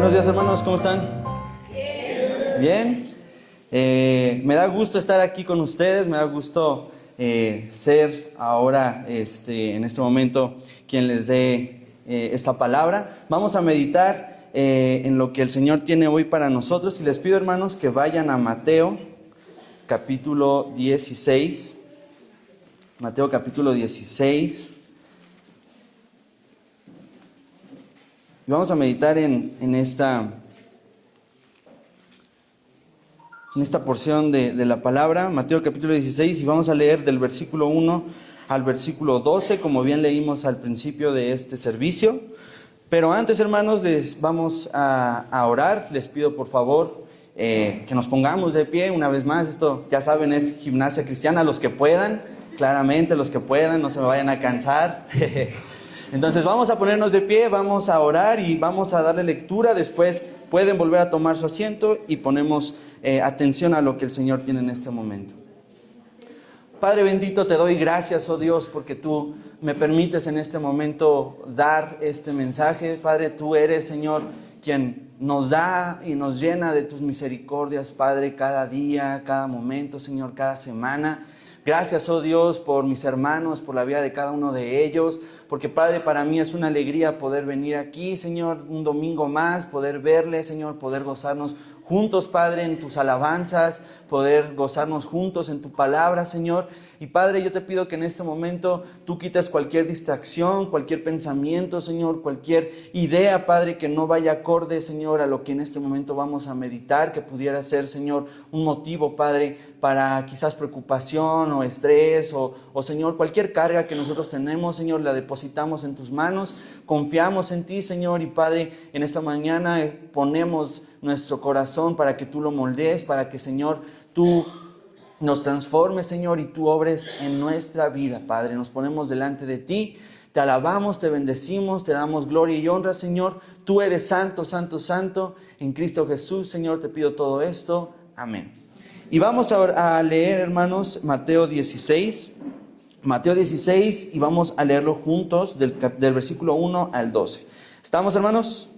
Buenos días, hermanos, ¿cómo están? Bien. Me da gusto estar aquí con ustedes, me da gusto ser ahora, en este momento, quien les dé esta palabra. Vamos a meditar en lo que el Señor tiene hoy para nosotros y les pido, hermanos, que vayan a Mateo, capítulo 16. Mateo, capítulo 16. Y vamos a meditar en esta porción de la palabra, Mateo capítulo 16, y vamos a leer del versículo 1 al versículo 12, como bien leímos al principio de este servicio. Pero antes, hermanos, les vamos a orar. Les pido por favor que nos pongamos de pie una vez más. Esto, ya saben, es gimnasia cristiana, los que puedan, claramente los que puedan, no se me vayan a cansar. Entonces vamos a ponernos de pie, vamos a orar y vamos a darle lectura. Después pueden volver a tomar su asiento y ponemos atención a lo que el Señor tiene en este momento. Padre bendito, te doy gracias, oh Dios, porque tú me permites en este momento dar este mensaje. Padre, tú eres, Señor, quien nos da y nos llena de tus misericordias, Padre, cada día, cada momento, Señor, cada semana. Gracias, oh Dios, por mis hermanos, por la vida de cada uno de ellos, porque, Padre, para mí es una alegría poder venir aquí, Señor, un domingo más, poder verle, Señor, poder gozarnos juntos, Padre, en tus alabanzas, poder gozarnos juntos en tu palabra, Señor. Y, Padre, yo te pido que en este momento tú quites cualquier distracción, cualquier pensamiento, Señor, cualquier idea, Padre, que no vaya acorde, Señor, a lo que en este momento vamos a meditar, que pudiera ser, Señor, un motivo, Padre, para quizás preocupación o estrés o Señor, cualquier carga que nosotros tenemos, Señor, la depositamos en tus manos, confiamos en ti, Señor, y Padre, en esta mañana ponemos nuestro corazón para que tú lo moldees, para que, Señor, tú nos transformes, Señor, y tú obres en nuestra vida, Padre. Nos ponemos delante de ti, te alabamos, te bendecimos, te damos gloria y honra, Señor. Tú eres santo, santo, santo. En Cristo Jesús, Señor, te pido todo esto. Amén. Y vamos a leer, hermanos, Mateo 16. Mateo 16, y vamos a leerlo juntos del versículo 1 al 12. ¿Estamos, hermanos?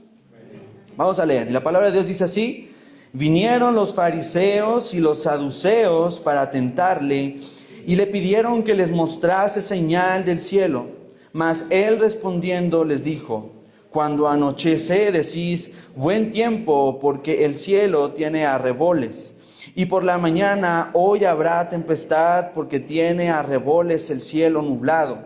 Vamos a leer. Y la palabra de Dios dice así: vinieron los fariseos y los saduceos para tentarle, y le pidieron que les mostrase señal del cielo. Mas él respondiendo les dijo: cuando anochece decís buen tiempo, porque el cielo tiene arreboles. Y por la mañana hoy habrá tempestad, porque tiene arreboles el cielo nublado.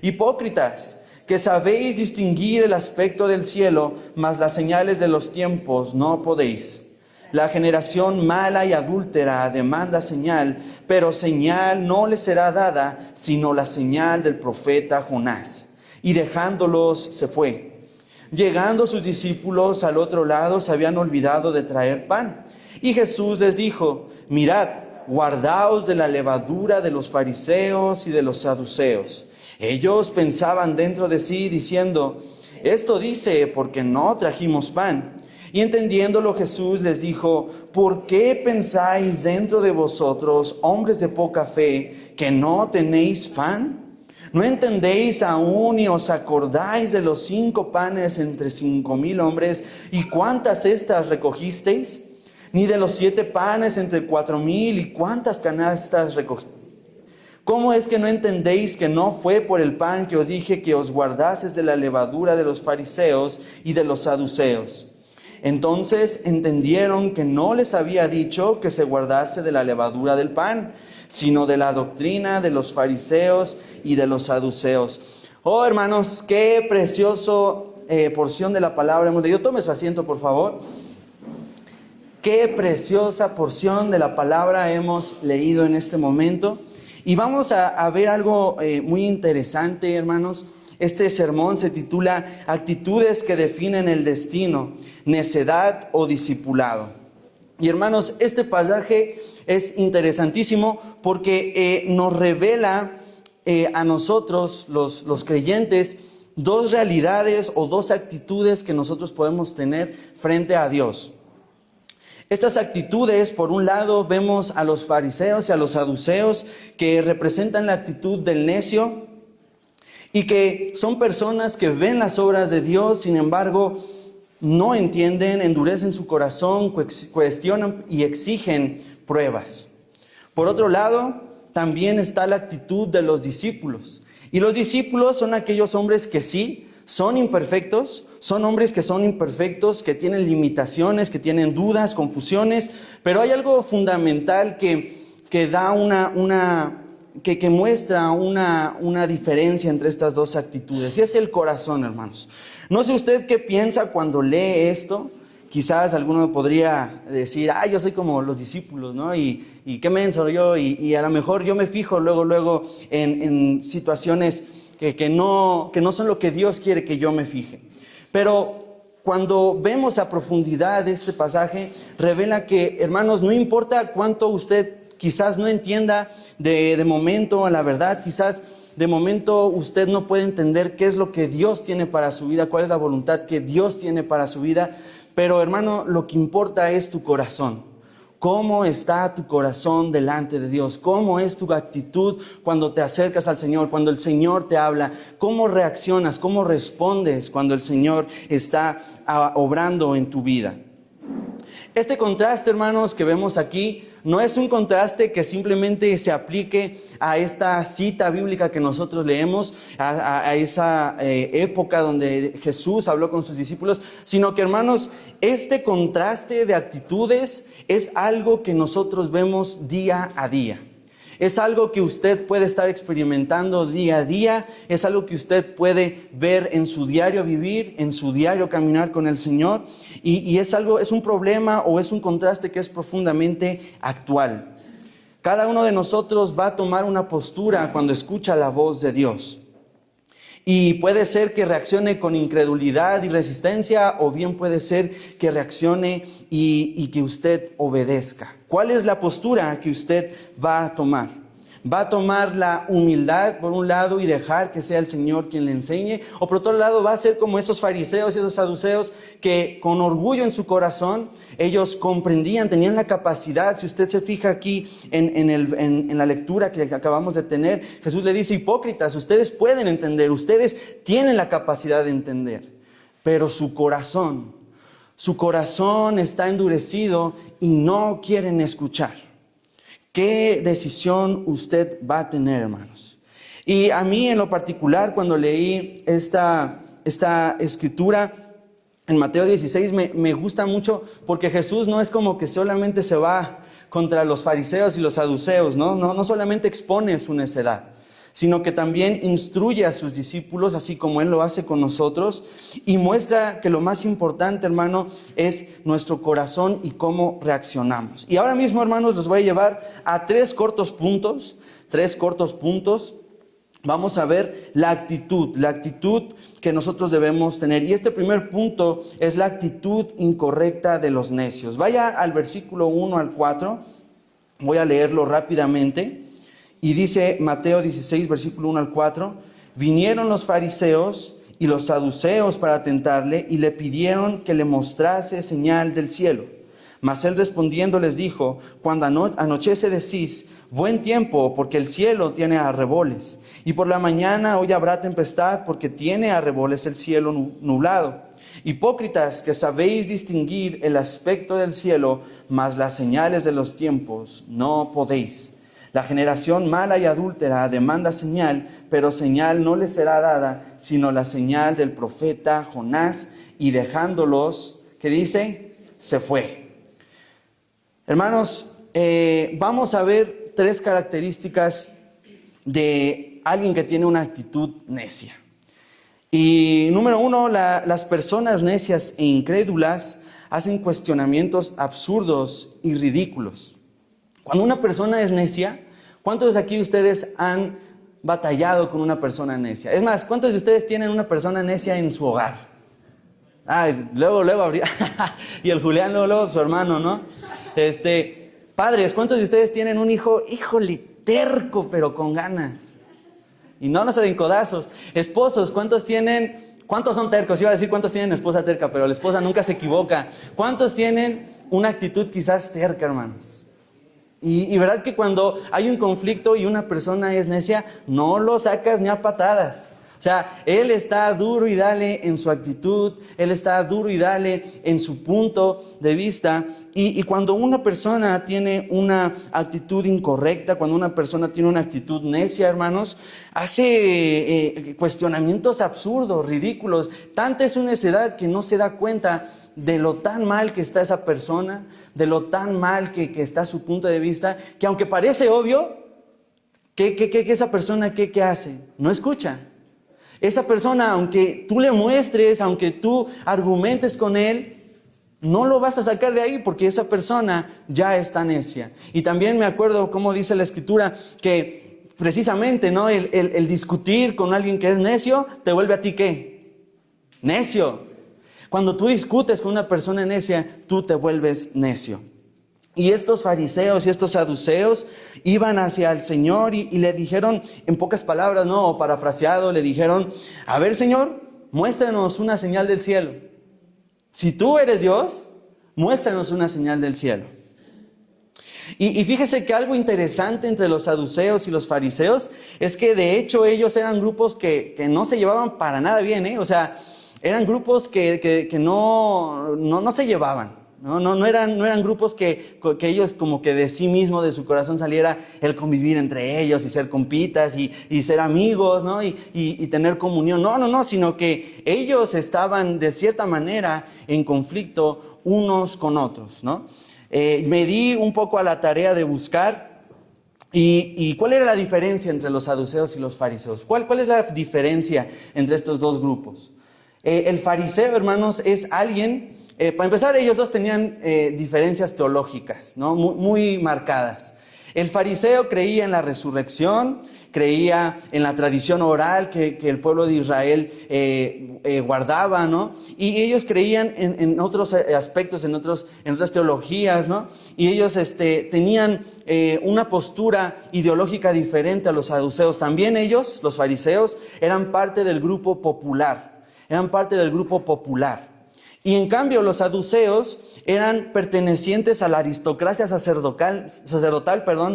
Hipócritas, que sabéis distinguir el aspecto del cielo, mas las señales de los tiempos no podéis. La generación mala y adúltera demanda señal, pero señal no le será dada, sino la señal del profeta Jonás. Y dejándolos se fue. Llegando sus discípulos al otro lado, se habían olvidado de traer pan. Y Jesús les dijo: mirad, guardaos de la levadura de los fariseos y de los saduceos. Ellos pensaban dentro de sí, diciendo: esto dice porque no trajimos pan. Y entendiéndolo, Jesús les dijo: ¿por qué pensáis dentro de vosotros, hombres de poca fe, que no tenéis pan? ¿No entendéis aún y os acordáis de los 5 panes entre 5,000 hombres, y cuántas cestas recogisteis? Ni de los 7 panes entre 4,000, y cuántas canastas recogisteis. ¿Cómo es que no entendéis que no fue por el pan que os dije que os guardases de la levadura de los fariseos y de los saduceos? Entonces entendieron que no les había dicho que se guardase de la levadura del pan, sino de la doctrina de los fariseos y de los saduceos. Oh, hermanos, qué precioso porción de la palabra hemos leído. Tome su asiento, por favor. Qué preciosa porción de la palabra hemos leído en este momento. Y vamos a ver algo muy interesante, hermanos. Este sermón se titula Actitudes que definen el destino, necedad o discipulado. Y, hermanos, este pasaje es interesantísimo porque nos revela a nosotros, los creyentes, 2 realidades o 2 actitudes que nosotros podemos tener frente a Dios. Estas actitudes, por un lado, vemos a los fariseos y a los saduceos, que representan la actitud del necio, y que son personas que ven las obras de Dios, sin embargo, no entienden, endurecen su corazón, cuestionan y exigen pruebas. Por otro lado, también está la actitud de los discípulos. Y los discípulos son aquellos hombres que sí, son imperfectos, son hombres que son imperfectos, que tienen limitaciones, que tienen dudas, confusiones, pero hay algo fundamental que da que muestra una diferencia entre estas dos actitudes, y es el corazón, hermanos. No sé usted qué piensa cuando lee esto. Quizás alguno podría decir, yo soy como los discípulos, ¿no? Y qué menso yo, y a lo mejor yo me fijo luego en situaciones que no son lo que Dios quiere que yo me fije. Pero cuando vemos a profundidad este pasaje, revela que, hermanos, no importa cuánto usted quizás no entienda de momento la verdad, quizás de momento usted no puede entender qué es lo que Dios tiene para su vida, cuál es la voluntad que Dios tiene para su vida, pero hermano, lo que importa es tu corazón. ¿Cómo está tu corazón delante de Dios? ¿Cómo es tu actitud cuando te acercas al Señor, cuando el Señor te habla? ¿Cómo reaccionas? ¿Cómo respondes cuando el Señor está obrando en tu vida? Este contraste, hermanos, que vemos aquí, no es un contraste que simplemente se aplique a esta cita bíblica que nosotros leemos, a esa época donde Jesús habló con sus discípulos, sino que, hermanos, este contraste de actitudes es algo que nosotros vemos día a día. Es algo que usted puede estar experimentando día a día, es algo que usted puede ver en su diario vivir, en su diario caminar con el Señor, y es un problema o es un contraste que es profundamente actual. Cada uno de nosotros va a tomar una postura cuando escucha la voz de Dios. Y puede ser que reaccione con incredulidad y resistencia, o bien puede ser que reaccione y que usted obedezca. ¿Cuál es la postura que usted va a tomar? ¿Va a tomar la humildad por un lado y dejar que sea el Señor quien le enseñe? ¿O por otro lado va a ser como esos fariseos y esos saduceos que con orgullo en su corazón ellos comprendían, tenían la capacidad? Si usted se fija aquí en la lectura que acabamos de tener, Jesús le dice: hipócritas, ustedes pueden entender, ustedes tienen la capacidad de entender, pero su corazón está endurecido y no quieren escuchar. ¿Qué decisión usted va a tener, hermanos? Y a mí en lo particular, cuando leí esta escritura en Mateo 16, me gusta mucho, porque Jesús no es como que solamente se va contra los fariseos y los saduceos, no solamente expone su necedad, sino que también instruye a sus discípulos, así como Él lo hace con nosotros, y muestra que lo más importante, hermano, es nuestro corazón y cómo reaccionamos. Y ahora mismo, hermanos, los voy a llevar a tres cortos puntos. Vamos a ver la actitud que nosotros debemos tener. Y este primer punto es la actitud incorrecta de los necios. Vaya al versículo 1 al 4, voy a leerlo rápidamente. Y dice Mateo 16, versículo 1 al 4, vinieron los fariseos y los saduceos para tentarle y le pidieron que le mostrase señal del cielo. Mas él respondiendo les dijo: cuando anochece decís, buen tiempo, porque el cielo tiene arreboles, y por la mañana hoy habrá tempestad, porque tiene arreboles el cielo nublado. Hipócritas, que sabéis distinguir el aspecto del cielo, mas las señales de los tiempos no podéis. La generación mala y adúltera demanda señal, pero señal no le será dada, sino la señal del profeta Jonás. Y dejándolos, ¿qué dice? Se fue. Hermanos, vamos a ver tres características de alguien que tiene una actitud necia. Y número uno, las personas necias e incrédulas hacen cuestionamientos absurdos y ridículos. Cuando una persona es necia, ¿cuántos de aquí de ustedes han batallado con una persona necia? Es más, ¿cuántos de ustedes tienen una persona necia en su hogar? Luego habría y el Julián, luego su hermano, ¿no? Padres, ¿cuántos de ustedes tienen un hijo, híjole, terco, pero con ganas? Y no se den codazos. Esposos, ¿cuántos son tercos? Iba a decir cuántos tienen esposa terca, pero la esposa nunca se equivoca. ¿Cuántos tienen una actitud quizás terca, hermanos? Y verdad que cuando hay un conflicto y una persona es necia, no lo sacas ni a patadas. O sea, él está duro y dale en su actitud, él está duro y dale en su punto de vista. Y cuando una persona tiene una actitud incorrecta, cuando una persona tiene una actitud necia, hermanos, hace cuestionamientos absurdos, ridículos. Tanta es su necedad que no se da cuenta de lo tan mal que está esa persona, de lo tan mal que está su punto de vista, que aunque parece obvio, que esa persona, ¿qué hace? No escucha. Esa persona, aunque tú le muestres, aunque tú argumentes con él, no lo vas a sacar de ahí porque esa persona ya está necia. Y también me acuerdo cómo dice la Escritura que precisamente, ¿no? El discutir con alguien que es necio te vuelve a ti ¿qué? Necio. Cuando tú discutes con una persona necia, tú te vuelves necio. Y estos fariseos y estos saduceos iban hacia el Señor y le dijeron, en pocas palabras, ¿no? O parafraseado, le dijeron, a ver, Señor, muéstranos una señal del cielo. Si tú eres Dios, muéstranos una señal del cielo. Y fíjese que algo interesante entre los saduceos y los fariseos es que de hecho ellos eran grupos que no se llevaban para nada bien, ¿eh? O sea, eran grupos que no se llevaban. No eran grupos que ellos como que de sí mismo, de su corazón saliera el convivir entre ellos y ser compitas y ser amigos, ¿no? Y tener comunión. No, sino que ellos estaban de cierta manera en conflicto unos con otros, ¿no? Me di un poco a la tarea de buscar y ¿cuál era la diferencia entre los saduceos y los fariseos? ¿Cuál es la diferencia entre estos dos grupos? El fariseo, hermanos, es alguien... para empezar, ellos dos tenían diferencias teológicas, ¿no? Muy marcadas. El fariseo creía en la resurrección, creía en la tradición oral que el pueblo de Israel guardaba, ¿no? Y ellos creían en otros aspectos, en otras teologías, ¿no? Y ellos tenían una postura ideológica diferente a los saduceos. También ellos, los fariseos, eran parte del grupo popular. Y en cambio los saduceos eran pertenecientes a la aristocracia sacerdotal,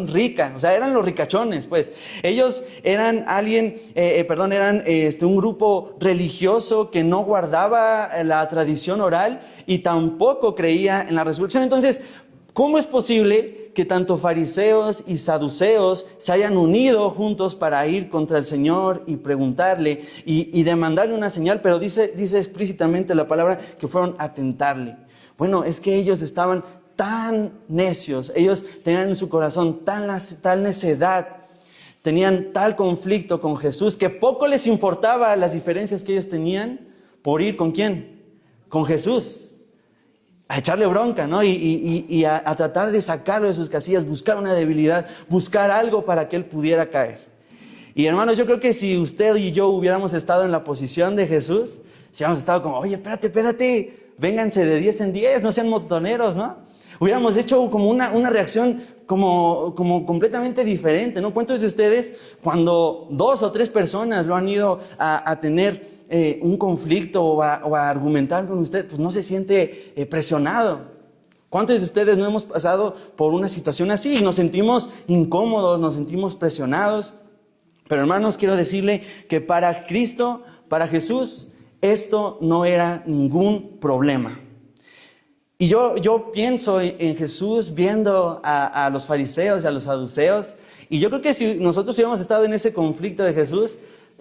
rica. O sea, eran los ricachones, pues. Ellos eran un grupo religioso que no guardaba la tradición oral y tampoco creía en la resurrección. Entonces, ¿cómo es posible que tanto fariseos y saduceos se hayan unido juntos para ir contra el Señor y preguntarle y demandarle una señal? Pero dice explícitamente la palabra que fueron a tentarle. Bueno, es que ellos estaban tan necios, ellos tenían en su corazón tal necedad, tenían tal conflicto con Jesús que poco les importaba las diferencias que ellos tenían por ir ¿con quién? Con Jesús. A echarle bronca, ¿no? Y a tratar de sacarlo de sus casillas, buscar una debilidad, buscar algo para que él pudiera caer. Y hermanos, yo creo que si usted y yo hubiéramos estado en la posición de Jesús, si hubiéramos estado como, oye, espérate, vénganse de 10 en 10, no sean montoneros, ¿no? Hubiéramos hecho como una reacción como completamente diferente, ¿no? ¿Cuántos de ustedes, cuando 2 o 3 personas lo han ido a tener un conflicto o a argumentar con usted, pues no se siente presionado? ¿Cuántos de ustedes no hemos pasado por una situación así y nos sentimos incómodos, nos sentimos presionados? Pero hermanos, quiero decirle que para Cristo, para Jesús, esto no era ningún problema. Y yo pienso en Jesús viendo a los fariseos y a los saduceos, y yo creo que si nosotros hubiéramos estado en ese conflicto de Jesús,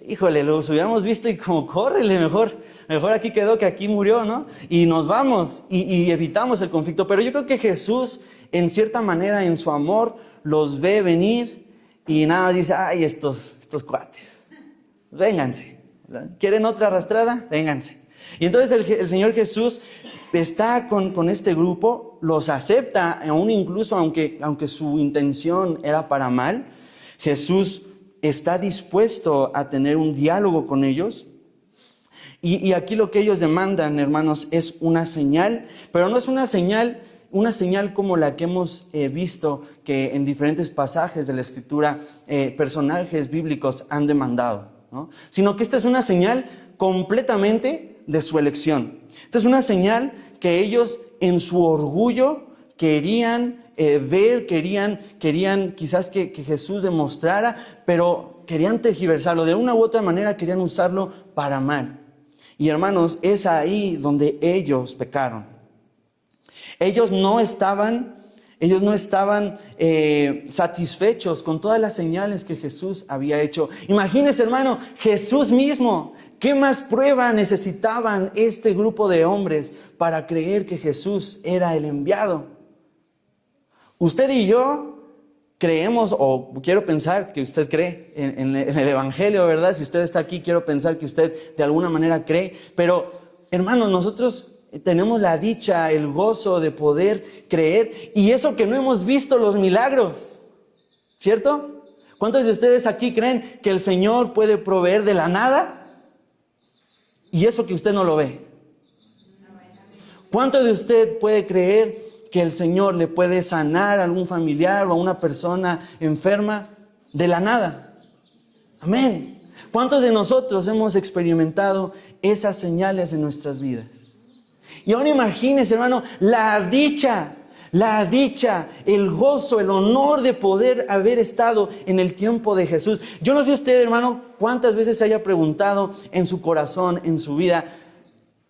híjole, los hubiéramos visto y como, córrele, mejor aquí quedó que aquí murió, ¿no? Y nos vamos y evitamos el conflicto. Pero yo creo que Jesús, en cierta manera, en su amor, los ve venir y nada, dice, ay, estos cuates, vénganse. ¿Quieren otra arrastrada? Vénganse. Y entonces el Señor Jesús está con este grupo, los acepta, aún incluso aunque su intención era para mal. Jesús está dispuesto a tener un diálogo con ellos. Y aquí lo que ellos demandan, hermanos, es una señal, pero no es una señal como la que hemos visto que en diferentes pasajes de la Escritura personajes bíblicos han demandado, ¿no? Sino que esta es una señal completamente de su elección. Esta es una señal que ellos en su orgullo querían ver, querían quizás que Jesús demostrara, pero querían tergiversarlo, de una u otra manera querían usarlo para mal. Y hermanos, es ahí donde ellos pecaron. Ellos no estaban satisfechos con todas las señales que Jesús había hecho. Imagínense, hermano, Jesús mismo. ¿Qué más prueba necesitaban este grupo de hombres para creer que Jesús era el enviado? Usted y yo creemos, o quiero pensar que usted cree en el Evangelio, ¿verdad? Si usted está aquí, quiero pensar que usted de alguna manera cree. Pero, hermanos, nosotros tenemos la dicha, el gozo de poder creer. Y eso que no hemos visto los milagros, ¿cierto? ¿Cuántos de ustedes aquí creen que el Señor puede proveer de la nada? Y eso que usted no lo ve. ¿Cuánto de usted puede creer que el Señor le puede sanar a algún familiar o a una persona enferma de la nada? Amén. ¿Cuántos de nosotros hemos experimentado esas señales en nuestras vidas? Y ahora imagínense, hermano, la dicha, el gozo, el honor de poder haber estado en el tiempo de Jesús. Yo no sé usted, hermano, cuántas veces se haya preguntado en su corazón, en su vida,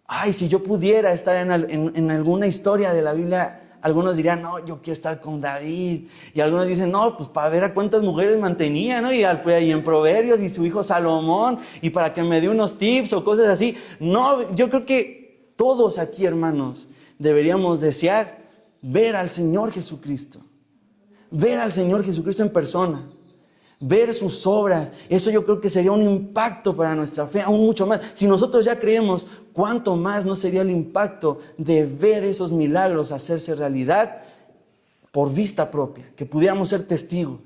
ay, si yo pudiera estar en alguna historia de la Biblia. Algunos dirían, no, yo quiero estar con David. Y algunos dicen, no, pues para ver a cuántas mujeres mantenía, ¿no? Y en Proverbios, y su hijo Salomón, y para que me dé unos tips o cosas así. No, yo creo que todos aquí, hermanos, deberíamos desear ver al Señor Jesucristo. Ver al Señor Jesucristo en persona. Ver sus obras. Eso yo creo que sería un impacto para nuestra fe, aún mucho más. Si nosotros ya creemos, ¿cuánto más no sería el impacto de ver esos milagros hacerse realidad por vista propia? Que pudiéramos ser testigos.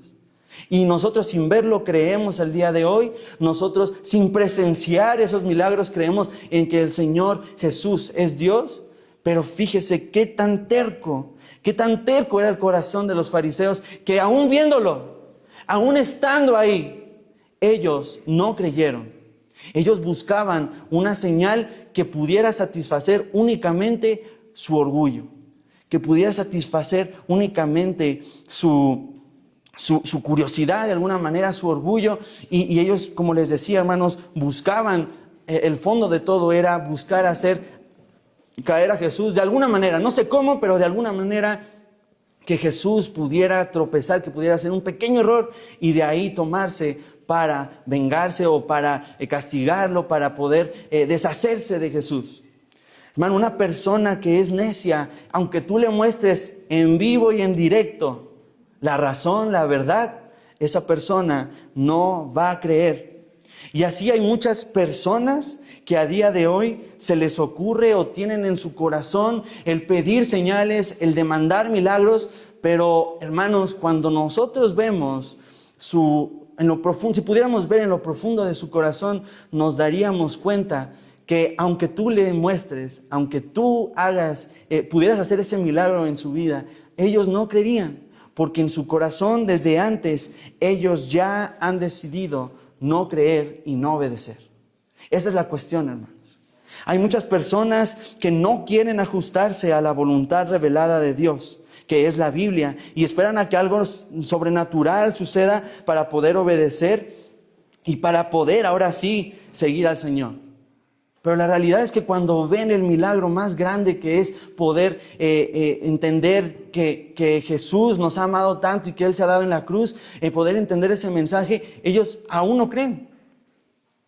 Y nosotros sin verlo creemos al día de hoy. Nosotros sin presenciar esos milagros creemos en que el Señor Jesús es Dios. Pero fíjese qué tan terco era el corazón de los fariseos, que aún viéndolo, aún estando ahí, ellos no creyeron. Ellos buscaban una señal que pudiera satisfacer únicamente su orgullo, que pudiera satisfacer únicamente su curiosidad, de alguna manera su orgullo. Y ellos, como les decía, hermanos, buscaban, el fondo de todo era buscar hacer caer a Jesús de alguna manera, no sé cómo, pero de alguna manera que Jesús pudiera tropezar, que pudiera hacer un pequeño error y de ahí tomarse para vengarse o para castigarlo, para poder deshacerse de Jesús. Hermano, una persona que es necia, aunque tú le muestres en vivo y en directo la razón, la verdad, esa persona no va a creer. Y así hay muchas personas que a día de hoy se les ocurre o tienen en su corazón el pedir señales, el demandar milagros, pero hermanos, cuando nosotros vemos en lo profundo, si pudiéramos ver en lo profundo de su corazón, nos daríamos cuenta que aunque tú le muestres, aunque tú pudieras hacer ese milagro en su vida, ellos no creerían, porque en su corazón desde antes ellos ya han decidido no creer y no obedecer. Esa es la cuestión, hermanos. Hay muchas personas que no quieren ajustarse a la voluntad revelada de Dios, que es la Biblia, y esperan a que algo sobrenatural suceda para poder obedecer y para poder ahora sí seguir al Señor. Pero la realidad es que cuando ven el milagro más grande, que es poder entender que Jesús nos ha amado tanto y que Él se ha dado en la cruz, poder entender ese mensaje, ellos aún no creen.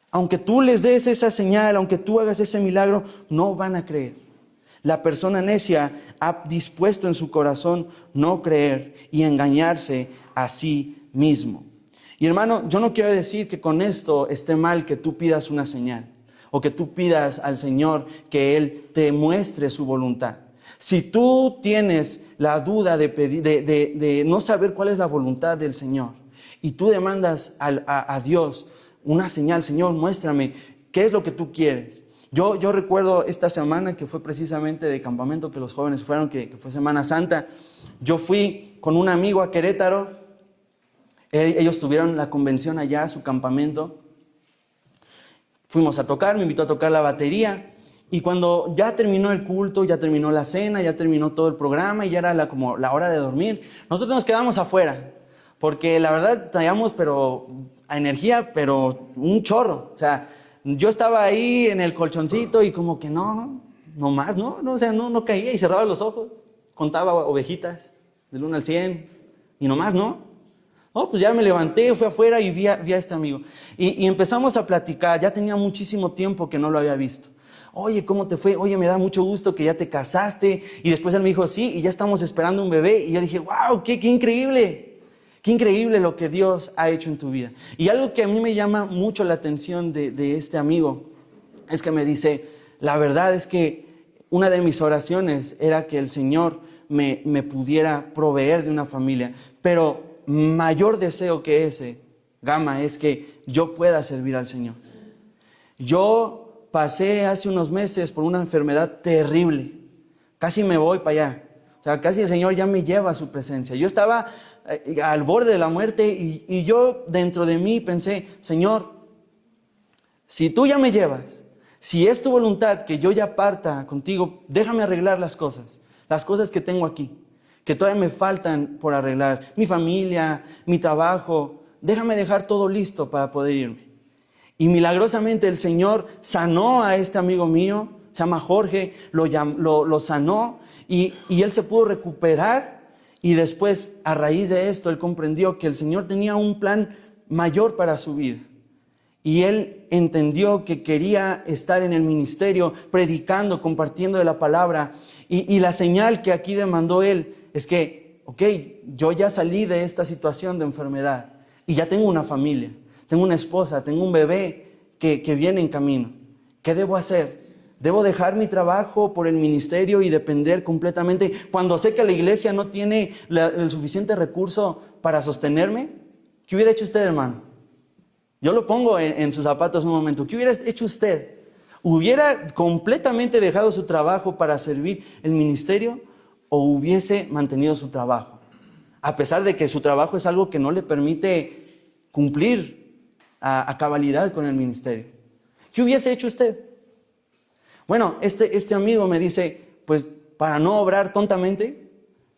Aunque tú les des esa señal, aunque tú hagas ese milagro, no van a creer. La persona necia ha dispuesto en su corazón no creer y engañarse a sí mismo. Y hermano, yo no quiero decir que con esto esté mal que tú pidas una señal, o que tú pidas al Señor que Él te muestre su voluntad. Si tú tienes la duda de no saber cuál es la voluntad del Señor, y tú demandas a Dios una señal, Señor, muéstrame qué es lo que tú quieres. Yo recuerdo esta semana que fue precisamente de campamento que los jóvenes fueron, que fue Semana Santa. Yo fui con un amigo a Querétaro. Ellos tuvieron la convención allá, su campamento. Fuimos a tocar, me invitó a tocar la batería, y cuando ya terminó el culto, ya terminó la cena, ya terminó todo el programa y ya era como la hora de dormir, nosotros nos quedamos afuera, porque la verdad traíamos, pero a energía, pero un chorro. O sea, yo estaba ahí en el colchoncito y como que no más, o sea, no caía y cerraba los ojos, contaba ovejitas del 1 al 100 y nomás no. No, pues ya me levanté, fui afuera y vi a este amigo. Y empezamos a platicar, ya tenía muchísimo tiempo que no lo había visto. Oye, ¿cómo te fue? Oye, me da mucho gusto que ya te casaste. Y después él me dijo, sí, y ya estamos esperando un bebé. Y yo dije, wow, qué increíble. Qué increíble lo que Dios ha hecho en tu vida. Y algo que a mí me llama mucho la atención de este amigo es que me dice, la verdad es que una de mis oraciones era que el Señor me pudiera proveer de una familia. Pero mayor deseo que ese, Gama, es que yo pueda servir al Señor. Yo pasé hace unos meses por una enfermedad terrible. Casi me voy para allá. O sea, casi el Señor ya me lleva a su presencia. Yo estaba al borde de la muerte y yo dentro de mí pensé, Señor, si tú ya me llevas, si es tu voluntad que yo ya parta contigo, déjame arreglar las cosas que tengo aquí, que todavía me faltan por arreglar, mi familia, mi trabajo, déjame dejar todo listo para poder irme. Y milagrosamente el Señor sanó a este amigo mío, se llama Jorge, lo sanó y él se pudo recuperar y después a raíz de esto él comprendió que el Señor tenía un plan mayor para su vida. Y él entendió que quería estar en el ministerio, predicando, compartiendo de la palabra. Y la señal que aquí demandó él es que, yo ya salí de esta situación de enfermedad y ya tengo una familia, tengo una esposa, tengo un bebé que viene en camino. ¿Qué debo hacer? ¿Debo dejar mi trabajo por el ministerio y depender completamente cuando sé que la iglesia no tiene el suficiente recurso para sostenerme? ¿Qué hubiera hecho usted, hermano? Yo lo pongo en sus zapatos un momento. ¿Qué hubiera hecho usted? ¿Hubiera completamente dejado su trabajo para servir el ministerio o hubiese mantenido su trabajo? A pesar de que su trabajo es algo que no le permite cumplir a cabalidad con el ministerio. ¿Qué hubiese hecho usted? Bueno, este amigo me dice, pues para no obrar tontamente,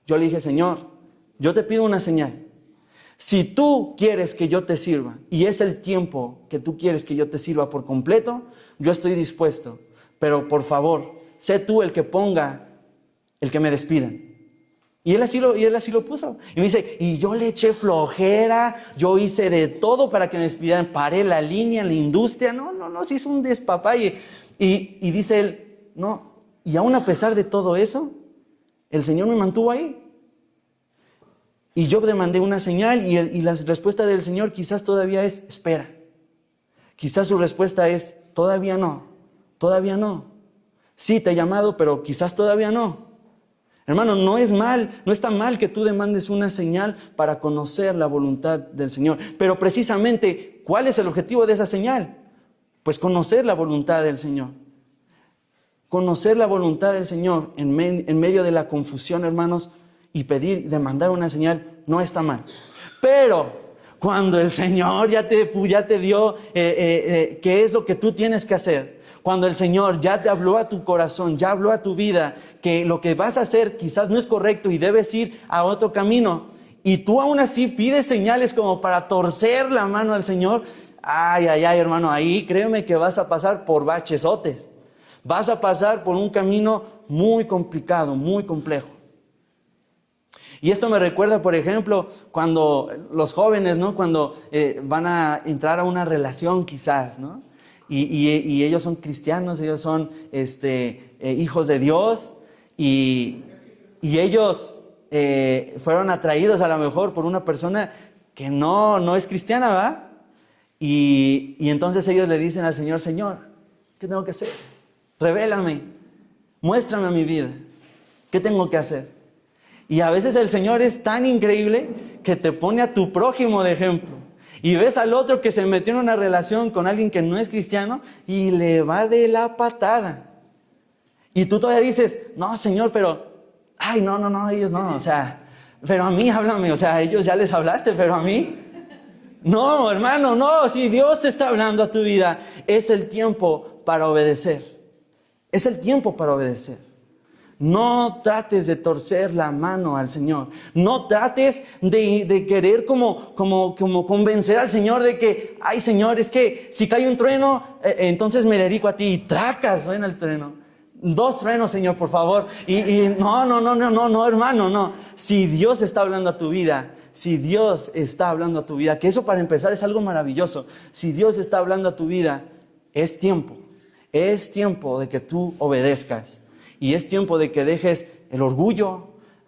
yo le dije, Señor, yo te pido una señal. Si tú quieres que yo te sirva y es el tiempo que tú quieres que yo te sirva por completo, yo estoy dispuesto. Pero por favor, sé tú el que ponga el que me despidan. Y él así lo puso. Y me dice, y yo le eché flojera, yo hice de todo para que me despidieran. Paré la línea en la industria. No, se hizo un despapalle. Y dice él, no. Y aún a pesar de todo eso, el Señor me mantuvo ahí. Y yo demandé una señal y la respuesta del Señor quizás todavía es, espera. Quizás su respuesta es, todavía no. Sí, te he llamado, pero quizás todavía no. Hermano, no está mal que tú demandes una señal para conocer la voluntad del Señor. Pero precisamente, ¿cuál es el objetivo de esa señal? Pues conocer la voluntad del Señor. Conocer la voluntad del Señor en medio de la confusión, hermanos, y demandar una señal no está mal. Pero cuando el Señor ya te dio qué es lo que tú tienes que hacer, cuando el Señor ya te habló a tu corazón, ya habló a tu vida, que lo que vas a hacer quizás no es correcto y debes ir a otro camino, y tú aún así pides señales como para torcer la mano al Señor, ay, hermano, ahí créeme que vas a pasar por bachesotes. Vas a pasar por un camino muy complicado, muy complejo. Y esto me recuerda, por ejemplo, cuando los jóvenes, ¿no? Cuando van a entrar a una relación quizás, ¿no? Y ellos son cristianos, ellos son hijos de Dios y ellos fueron atraídos a lo mejor por una persona que no es cristiana, ¿va? Y entonces ellos le dicen al Señor, Señor, ¿qué tengo que hacer? Revélame, muéstrame mi vida, ¿qué tengo que hacer? Y a veces el Señor es tan increíble que te pone a tu prójimo de ejemplo. Y ves al otro que se metió en una relación con alguien que no es cristiano y le va de la patada. Y tú todavía dices, no, Señor, pero, no, ellos no, o sea, pero a mí háblame, o sea, a ellos ya les hablaste, pero a mí. No, hermano, no, si Dios te está hablando a tu vida, es el tiempo para obedecer. Es el tiempo para obedecer. No trates de torcer la mano al Señor. No trates de querer como convencer al Señor de que, ay Señor, es que si cae un trueno, entonces me dedico a ti. Y tracas, suena el trueno. 2 truenos, Señor, por favor. No, hermano, no. Si Dios está hablando a tu vida, si Dios está hablando a tu vida, que eso para empezar es algo maravilloso. Si Dios está hablando a tu vida, es tiempo de que tú obedezcas. Y es tiempo de que dejes el orgullo,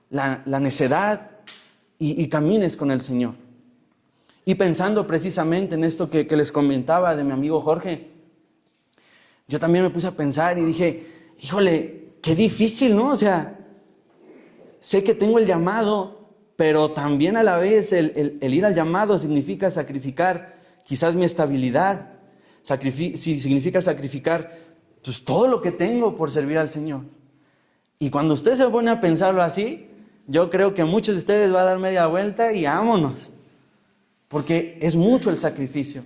la necedad y camines con el Señor. Y pensando precisamente en esto que les comentaba de mi amigo Jorge, yo también me puse a pensar y dije, híjole, qué difícil, ¿no? O sea, sé que tengo el llamado, pero también a la vez el ir al llamado significa sacrificar quizás mi estabilidad, significa sacrificar pues, todo lo que tengo por servir al Señor. Y cuando usted se pone a pensarlo así, yo creo que muchos de ustedes van a dar media vuelta y vámonos. Porque es mucho el sacrificio.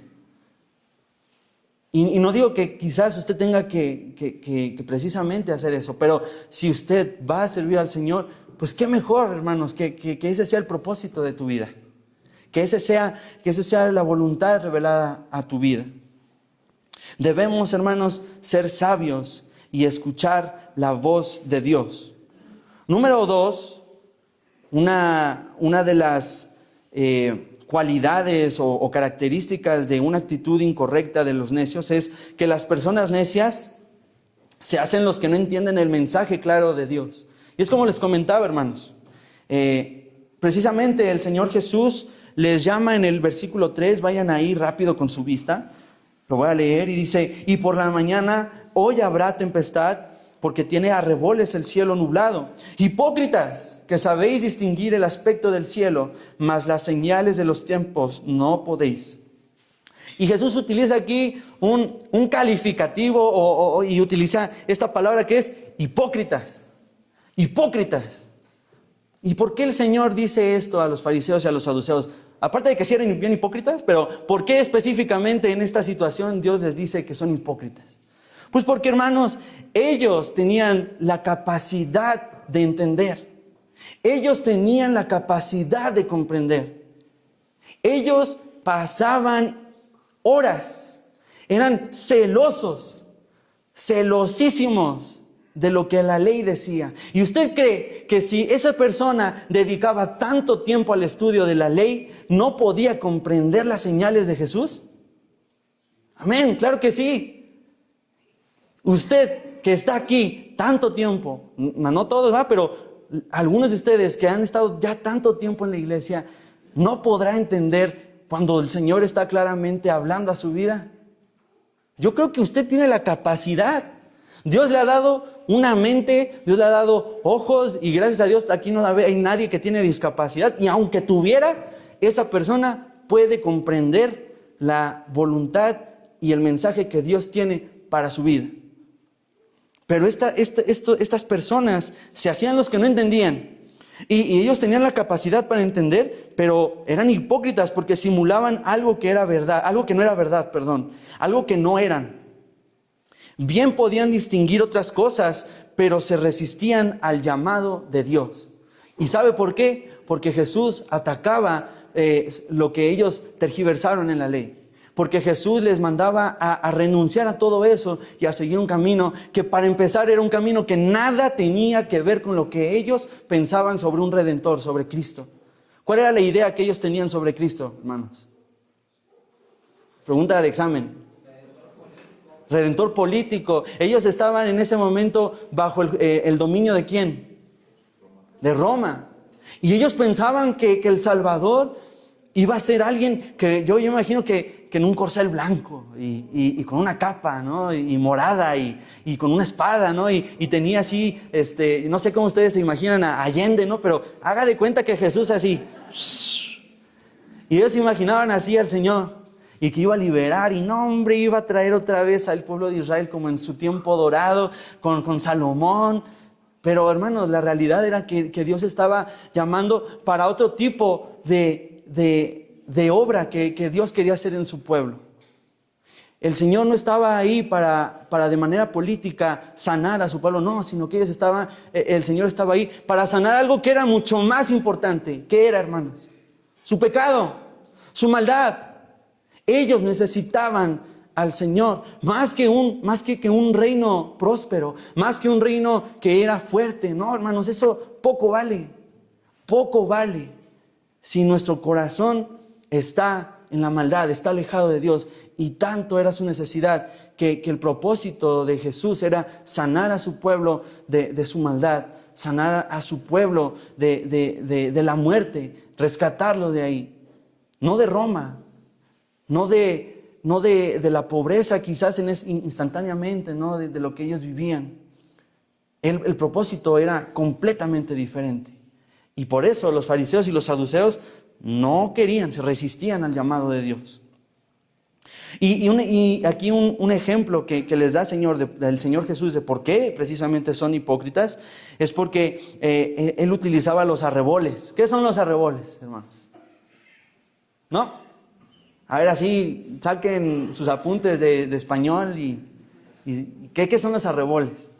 Y no digo que quizás usted tenga que precisamente hacer eso, pero si usted va a servir al Señor, pues qué mejor, hermanos, que ese sea el propósito de tu vida. Que esa sea la voluntad revelada a tu vida. Debemos, hermanos, ser sabios y escuchar la voz de Dios. Número 2, una de las cualidades o características de una actitud incorrecta de los necios es que las personas necias se hacen los que no entienden el mensaje claro de Dios. Y es como les comentaba, hermanos, precisamente el Señor Jesús les llama en el versículo 3, vayan ahí rápido con su vista, lo voy a leer y dice, y por la mañana hoy habrá tempestad, porque tiene arreboles el cielo nublado. Hipócritas, que sabéis distinguir el aspecto del cielo, mas las señales de los tiempos no podéis. Y Jesús utiliza aquí un calificativo y utiliza esta palabra que es hipócritas. Hipócritas. ¿Y por qué el Señor dice esto a los fariseos y a los saduceos? Aparte de que sí eran bien hipócritas, pero ¿por qué específicamente en esta situación Dios les dice que son hipócritas? Pues porque, hermanos, ellos tenían la capacidad de entender. Ellos tenían la capacidad de comprender. Ellos pasaban horas, eran celosos, celosísimos de lo que la ley decía. ¿Y usted cree que si esa persona dedicaba tanto tiempo al estudio de la ley, no podía comprender las señales de Jesús? Amén, claro que sí. Usted que está aquí tanto tiempo, no todos, pero algunos de ustedes que han estado ya tanto tiempo en la iglesia, no podrá entender cuando el Señor está claramente hablando a su vida. Yo creo que usted tiene la capacidad. Dios le ha dado una mente, Dios le ha dado ojos y gracias a Dios aquí no hay nadie que tiene discapacidad. Y aunque tuviera, esa persona puede comprender la voluntad y el mensaje que Dios tiene para su vida. Pero estas personas se hacían los que no entendían. Y ellos tenían la capacidad para entender, pero eran hipócritas porque simulaban algo que era verdad, algo que no era verdad, algo que no eran. Bien podían distinguir otras cosas, pero se resistían al llamado de Dios. ¿Y sabe por qué? Porque Jesús atacaba lo que ellos tergiversaron en la ley. Porque Jesús les mandaba a renunciar a todo eso y a seguir un camino que para empezar era un camino que nada tenía que ver con lo que ellos pensaban sobre un Redentor, sobre Cristo. ¿Cuál era la idea que ellos tenían sobre Cristo, hermanos? Pregunta de examen. Redentor político. Ellos estaban en ese momento bajo el dominio ¿de quién? De Roma. Y ellos pensaban que el Salvador iba a ser alguien que yo imagino que en un corcel blanco y con una capa, ¿no? Y morada y con una espada, ¿no? Y tenía así, no sé cómo ustedes se imaginan a Allende, ¿no? Pero haga de cuenta que Jesús así. Y ellos se imaginaban así al Señor y que iba a liberar y no, hombre, iba a traer otra vez al pueblo de Israel como en su tiempo dorado con Salomón. Pero hermanos, la realidad era que Dios estaba llamando para otro tipo de obra que Dios quería hacer en su pueblo. El Señor no estaba ahí para de manera política sanar a su pueblo, no, sino que el Señor estaba ahí para sanar algo que era mucho más importante. ¿Qué era, hermanos? Su pecado, su maldad. Ellos necesitaban al Señor, más que un reino próspero, más que un reino que era fuerte. No, hermanos, eso poco vale si nuestro corazón está en la maldad, está alejado de Dios. Y tanto era su necesidad que el propósito de Jesús era sanar a su pueblo de su maldad, sanar a su pueblo de la muerte, rescatarlo de ahí. No de Roma, no de la pobreza quizás instantáneamente, ¿no? de lo que ellos vivían. El propósito era completamente diferente. Y por eso los fariseos y los saduceos no querían, se resistían al llamado de Dios. Y aquí un ejemplo que les da el Señor Jesús de por qué precisamente son hipócritas, es porque Él utilizaba los arreboles. ¿Qué son los arreboles, hermanos? ¿No? A ver, así, saquen sus apuntes de español ¿qué son los arreboles?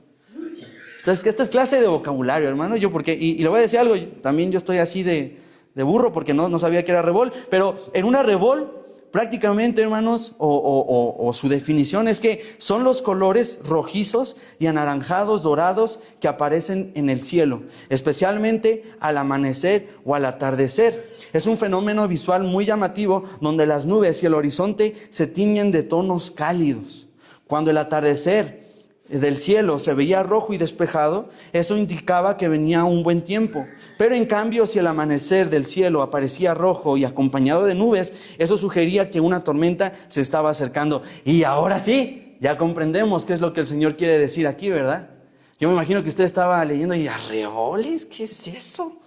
Esta es clase de vocabulario, hermano. Y le voy a decir algo, también yo estoy así de burro porque no sabía que era arrebol, pero en un arrebol, prácticamente, hermanos, o su definición es que son los colores rojizos y anaranjados, dorados, que aparecen en el cielo, especialmente al amanecer o al atardecer. Es un fenómeno visual muy llamativo donde las nubes y el horizonte se tiñen de tonos cálidos. Cuando el atardecer del cielo se veía rojo y despejado, eso indicaba que venía un buen tiempo. Pero en cambio, si el amanecer del cielo aparecía rojo y acompañado de nubes, eso sugería que una tormenta se estaba acercando. Y ahora sí, ya comprendemos qué es lo que el Señor quiere decir aquí, ¿verdad? Yo me imagino que usted estaba leyendo y ¿arreboles? ¿Qué es eso?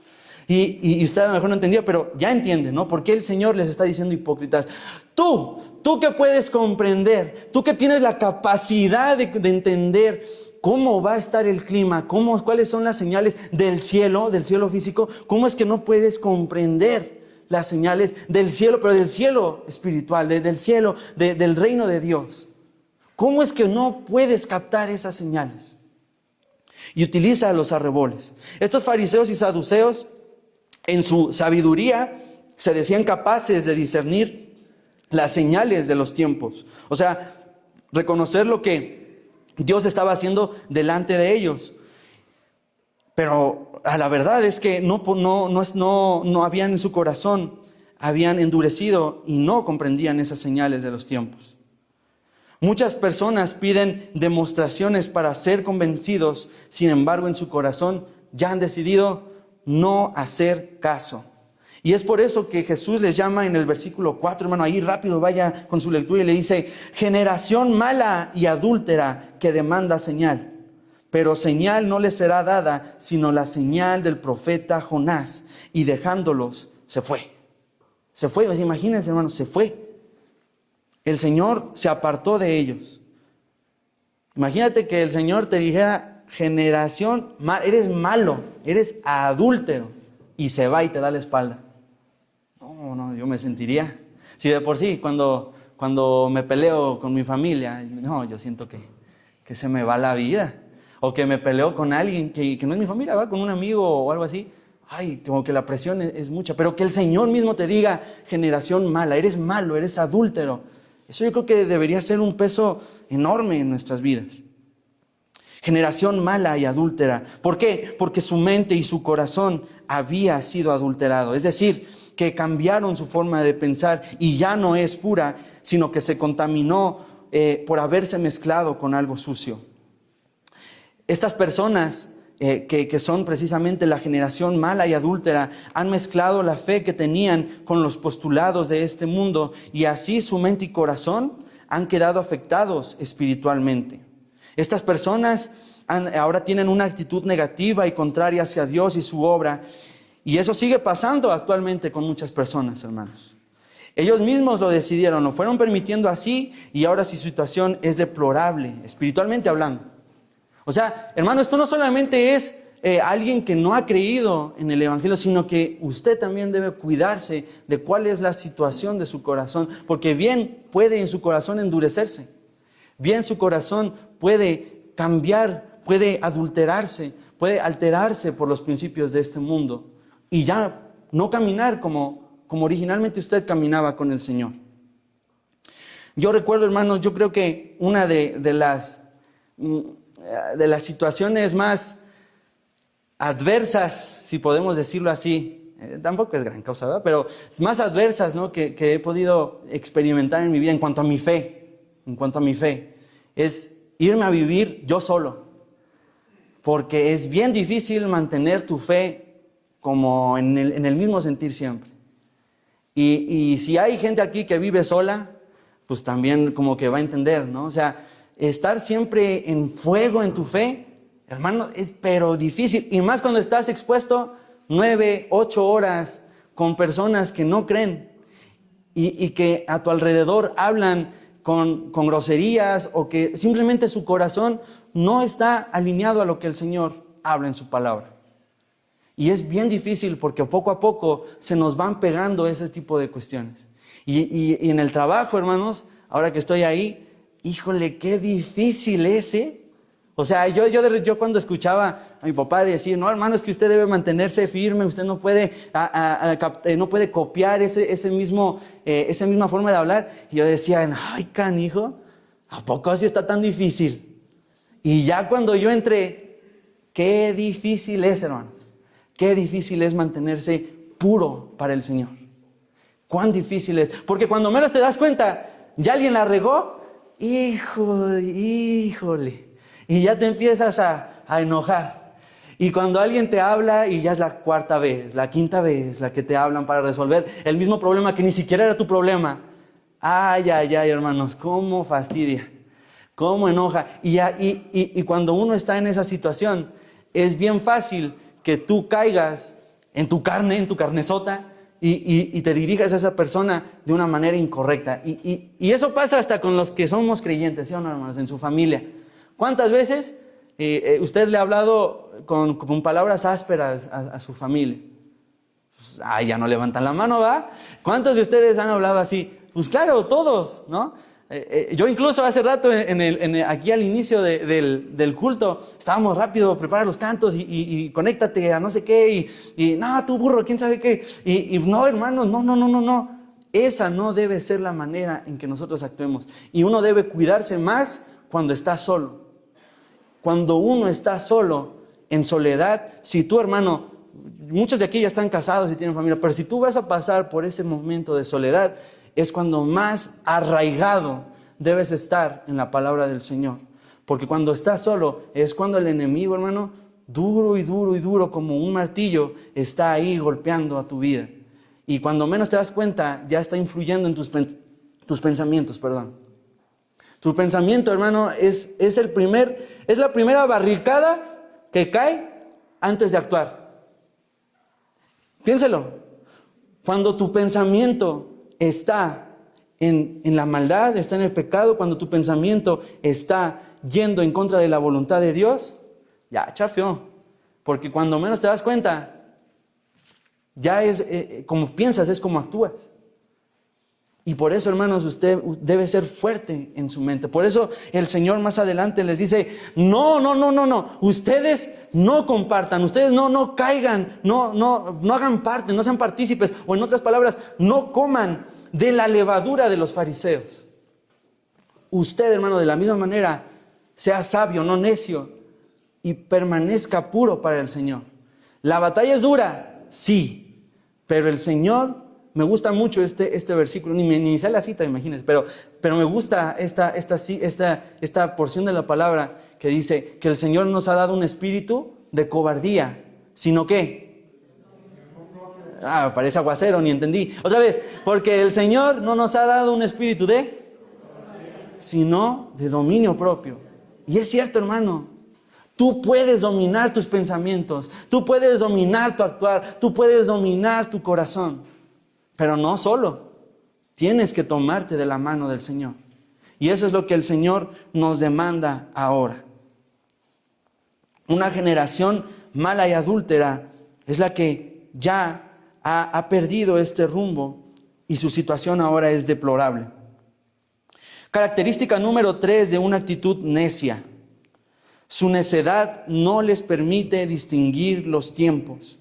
Y usted a lo mejor no entendía, pero ya entiende, ¿no? ¿Por qué el Señor les está diciendo hipócritas? Tú que puedes comprender, tú que tienes la capacidad de entender cómo va a estar el clima, cuáles son las señales del cielo físico, ¿cómo es que no puedes comprender las señales del cielo, pero del cielo espiritual, del cielo, del reino de Dios? ¿Cómo es que no puedes captar esas señales? Y utiliza los arreboles. Estos fariseos y saduceos, en su sabiduría, se decían capaces de discernir las señales de los tiempos. O sea, reconocer lo que Dios estaba haciendo delante de ellos. Pero la verdad es que no habían en su corazón, habían endurecido y no comprendían esas señales de los tiempos. Muchas personas piden demostraciones para ser convencidos, sin embargo en su corazón ya han decidido no hacer caso. Y es por eso que Jesús les llama en el versículo 4, hermano, ahí rápido vaya con su lectura y le dice: generación mala y adúltera que demanda señal, pero señal no les será dada, sino la señal del profeta Jonás. Y dejándolos, se fue. Se fue, pues imagínense, hermano, se fue. El Señor se apartó de ellos. Imagínate que el Señor te dijera: generación, eres malo, eres adúltero, y se va y te da la espalda. No, yo me sentiría, si de por sí cuando me peleo con mi familia, no, yo siento que se me va la vida, o que me peleo con alguien que no es mi familia, va con un amigo o algo así, ay, como que la presión es mucha. Pero que el Señor mismo te diga: generación mala, eres malo, eres adúltero, eso yo creo que debería ser un peso enorme en nuestras vidas. Generación mala y adúltera. ¿Por qué? Porque su mente y su corazón había sido adulterado. Es decir, que cambiaron su forma de pensar y ya no es pura, sino que se contaminó por haberse mezclado con algo sucio. Estas personas que son precisamente la generación mala y adúltera han mezclado la fe que tenían con los postulados de este mundo, y así su mente y corazón han quedado afectados espiritualmente. Estas personas ahora tienen una actitud negativa y contraria hacia Dios y su obra, y eso sigue pasando actualmente con muchas personas, hermanos. Ellos mismos lo decidieron, lo fueron permitiendo así, y ahora su situación es deplorable, espiritualmente hablando. O sea, hermano, esto no solamente es alguien que no ha creído en el Evangelio, sino que usted también debe cuidarse de cuál es la situación de su corazón, porque bien puede en su corazón endurecerse, bien su corazón puede cambiar, puede adulterarse, puede alterarse por los principios de este mundo y ya no caminar como originalmente usted caminaba con el Señor. Yo recuerdo, hermanos, yo creo que una de las situaciones más adversas, si podemos decirlo así, tampoco es gran cosa, ¿verdad? Pero más adversas, ¿no?, que he podido experimentar en mi vida en cuanto a mi fe, es irme a vivir yo solo, porque es bien difícil mantener tu fe como en el mismo sentir siempre. Y si hay gente aquí que vive sola, pues también como que va a entender, ¿no? O sea, estar siempre en fuego en tu fe, hermano, es pero difícil. Y más cuando estás expuesto 9, 8 horas con personas que no creen y que a tu alrededor hablan con groserías o que simplemente su corazón no está alineado a lo que el Señor habla en su palabra. Y es bien difícil porque poco a poco se nos van pegando ese tipo de cuestiones. Y en el trabajo, hermanos, ahora que estoy ahí, híjole, qué difícil es, ¿eh? O sea, yo cuando escuchaba a mi papá decir, no, hermano, es que usted debe mantenerse firme, usted no puede, no puede copiar esa misma forma de hablar. Y yo decía, ay, canijo, ¿a poco así está tan difícil? Y ya cuando yo entré, qué difícil es, hermanos. Qué difícil es mantenerse puro para el Señor. Cuán difícil es. Porque cuando menos te das cuenta, ya alguien la regó, híjole. Y ya te empiezas a enojar. Y cuando alguien te habla y ya es la 4ª vez, la 5ª vez la que te hablan para resolver el mismo problema que ni siquiera era tu problema. Ay, hermanos, cómo fastidia, cómo enoja. Y cuando uno está en esa situación, es bien fácil que tú caigas en tu carnesota y te dirijas a esa persona de una manera incorrecta. Y eso pasa hasta con los que somos creyentes, ¿sí o no, hermanos? En su familia. ¿Cuántas veces usted le ha hablado con palabras ásperas a su familia? Pues, ya no levantan la mano, ¿va? ¿Cuántos de ustedes han hablado así? Pues claro, todos, ¿no? Yo incluso hace rato, aquí al inicio del culto, estábamos rápido, prepara los cantos y conéctate a no sé qué, y no, tú burro, quién sabe qué, y no, hermanos, no. Esa no debe ser la manera en que nosotros actuemos. Y uno debe cuidarse más cuando está solo. Cuando uno está solo, en soledad, si tú, hermano, muchos de aquí ya están casados y tienen familia, pero si tú vas a pasar por ese momento de soledad, es cuando más arraigado debes estar en la palabra del Señor. Porque cuando estás solo, es cuando el enemigo, hermano, duro como un martillo, está ahí golpeando a tu vida. Y cuando menos te das cuenta, ya está influyendo en tus pensamientos, Tu pensamiento, hermano, es la primera barricada que cae antes de actuar. Piénselo. Cuando tu pensamiento está en la maldad, está en el pecado, cuando tu pensamiento está yendo en contra de la voluntad de Dios, ya chafeó. Porque cuando menos te das cuenta, ya es como piensas, es como actúas. Y por eso, hermanos, usted debe ser fuerte en su mente. Por eso el Señor más adelante les dice, no. Ustedes no compartan, ustedes no caigan, no hagan parte, no sean partícipes. O en otras palabras, no coman de la levadura de los fariseos. Usted, hermano, de la misma manera, sea sabio, no necio, y permanezca puro para el Señor. La batalla es dura, sí, pero el Señor... Me gusta mucho este versículo, ni sale la cita, imagínense, pero me gusta esta porción de la palabra que dice que el Señor nos ha dado un espíritu de cobardía, sino que... parece aguacero, ni entendí. Otra vez, porque el Señor no nos ha dado un espíritu sino de dominio propio. Y es cierto, hermano. Tú puedes dominar tus pensamientos, tú puedes dominar tu actuar, tú puedes dominar tu corazón. Pero no solo, tienes que tomarte de la mano del Señor. Y eso es lo que el Señor nos demanda ahora. Una generación mala y adúltera es la que ya ha perdido este rumbo y su situación ahora es deplorable. Característica número 3 de una actitud necia. Su necedad no les permite distinguir los tiempos.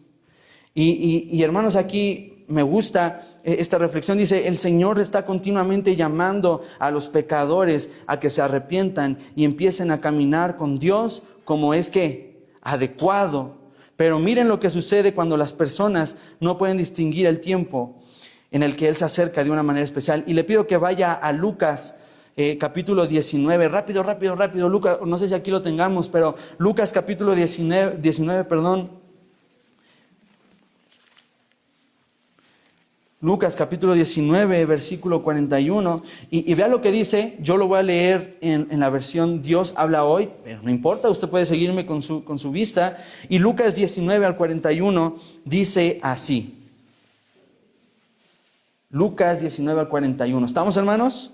Y hermanos, aquí me gusta esta reflexión. Dice, el Señor está continuamente llamando a los pecadores a que se arrepientan y empiecen a caminar con Dios como es que adecuado. Pero miren lo que sucede cuando las personas no pueden distinguir el tiempo en el que Él se acerca de una manera especial. Y le pido que vaya a Lucas capítulo 19, rápido, Lucas, no sé si aquí lo tengamos, pero Lucas capítulo 19, Lucas capítulo 19, versículo 41, y vea lo que dice. Yo lo voy a leer en la versión Dios habla hoy, pero no importa, usted puede seguirme con su vista. Y Lucas 19 al 41 dice así. Lucas 19 al 41. ¿Estamos, hermanos?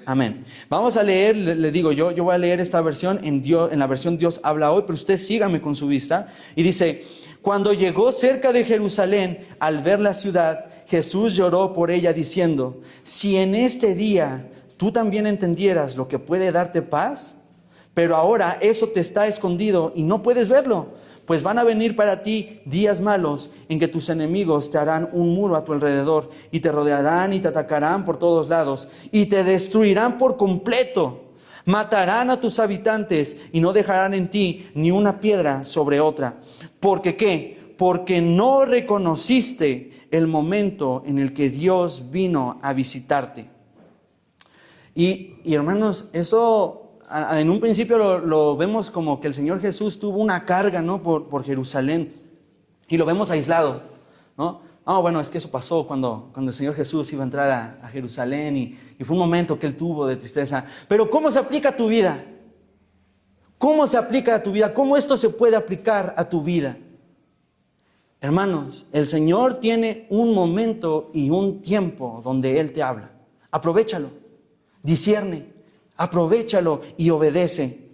Amén. Vamos a leer, le digo, yo voy a leer esta versión en la versión Dios habla hoy, pero usted sígame con su vista. Y dice, cuando llegó cerca de Jerusalén, al ver la ciudad, Jesús lloró por ella diciendo, si en este día tú también entendieras lo que puede darte paz, pero ahora eso te está escondido y no puedes verlo. Pues van a venir para ti días malos en que tus enemigos te harán un muro a tu alrededor y te rodearán y te atacarán por todos lados y te destruirán por completo. Matarán a tus habitantes y no dejarán en ti ni una piedra sobre otra. ¿Por qué qué? Porque no reconociste el momento en el que Dios vino a visitarte. Y hermanos, eso en un principio lo vemos como que el Señor Jesús tuvo una carga, ¿no? por Jerusalén, y lo vemos aislado, ¿no? Bueno, es que eso pasó cuando el Señor Jesús iba a entrar a Jerusalén y fue un momento que Él tuvo de tristeza. Pero ¿cómo se aplica a tu vida? ¿Cómo se aplica a tu vida? ¿Cómo esto se puede aplicar a tu vida? Hermanos, el Señor tiene un momento y un tiempo donde Él te habla. Aprovéchalo, discierne. Aprovéchalo y obedece.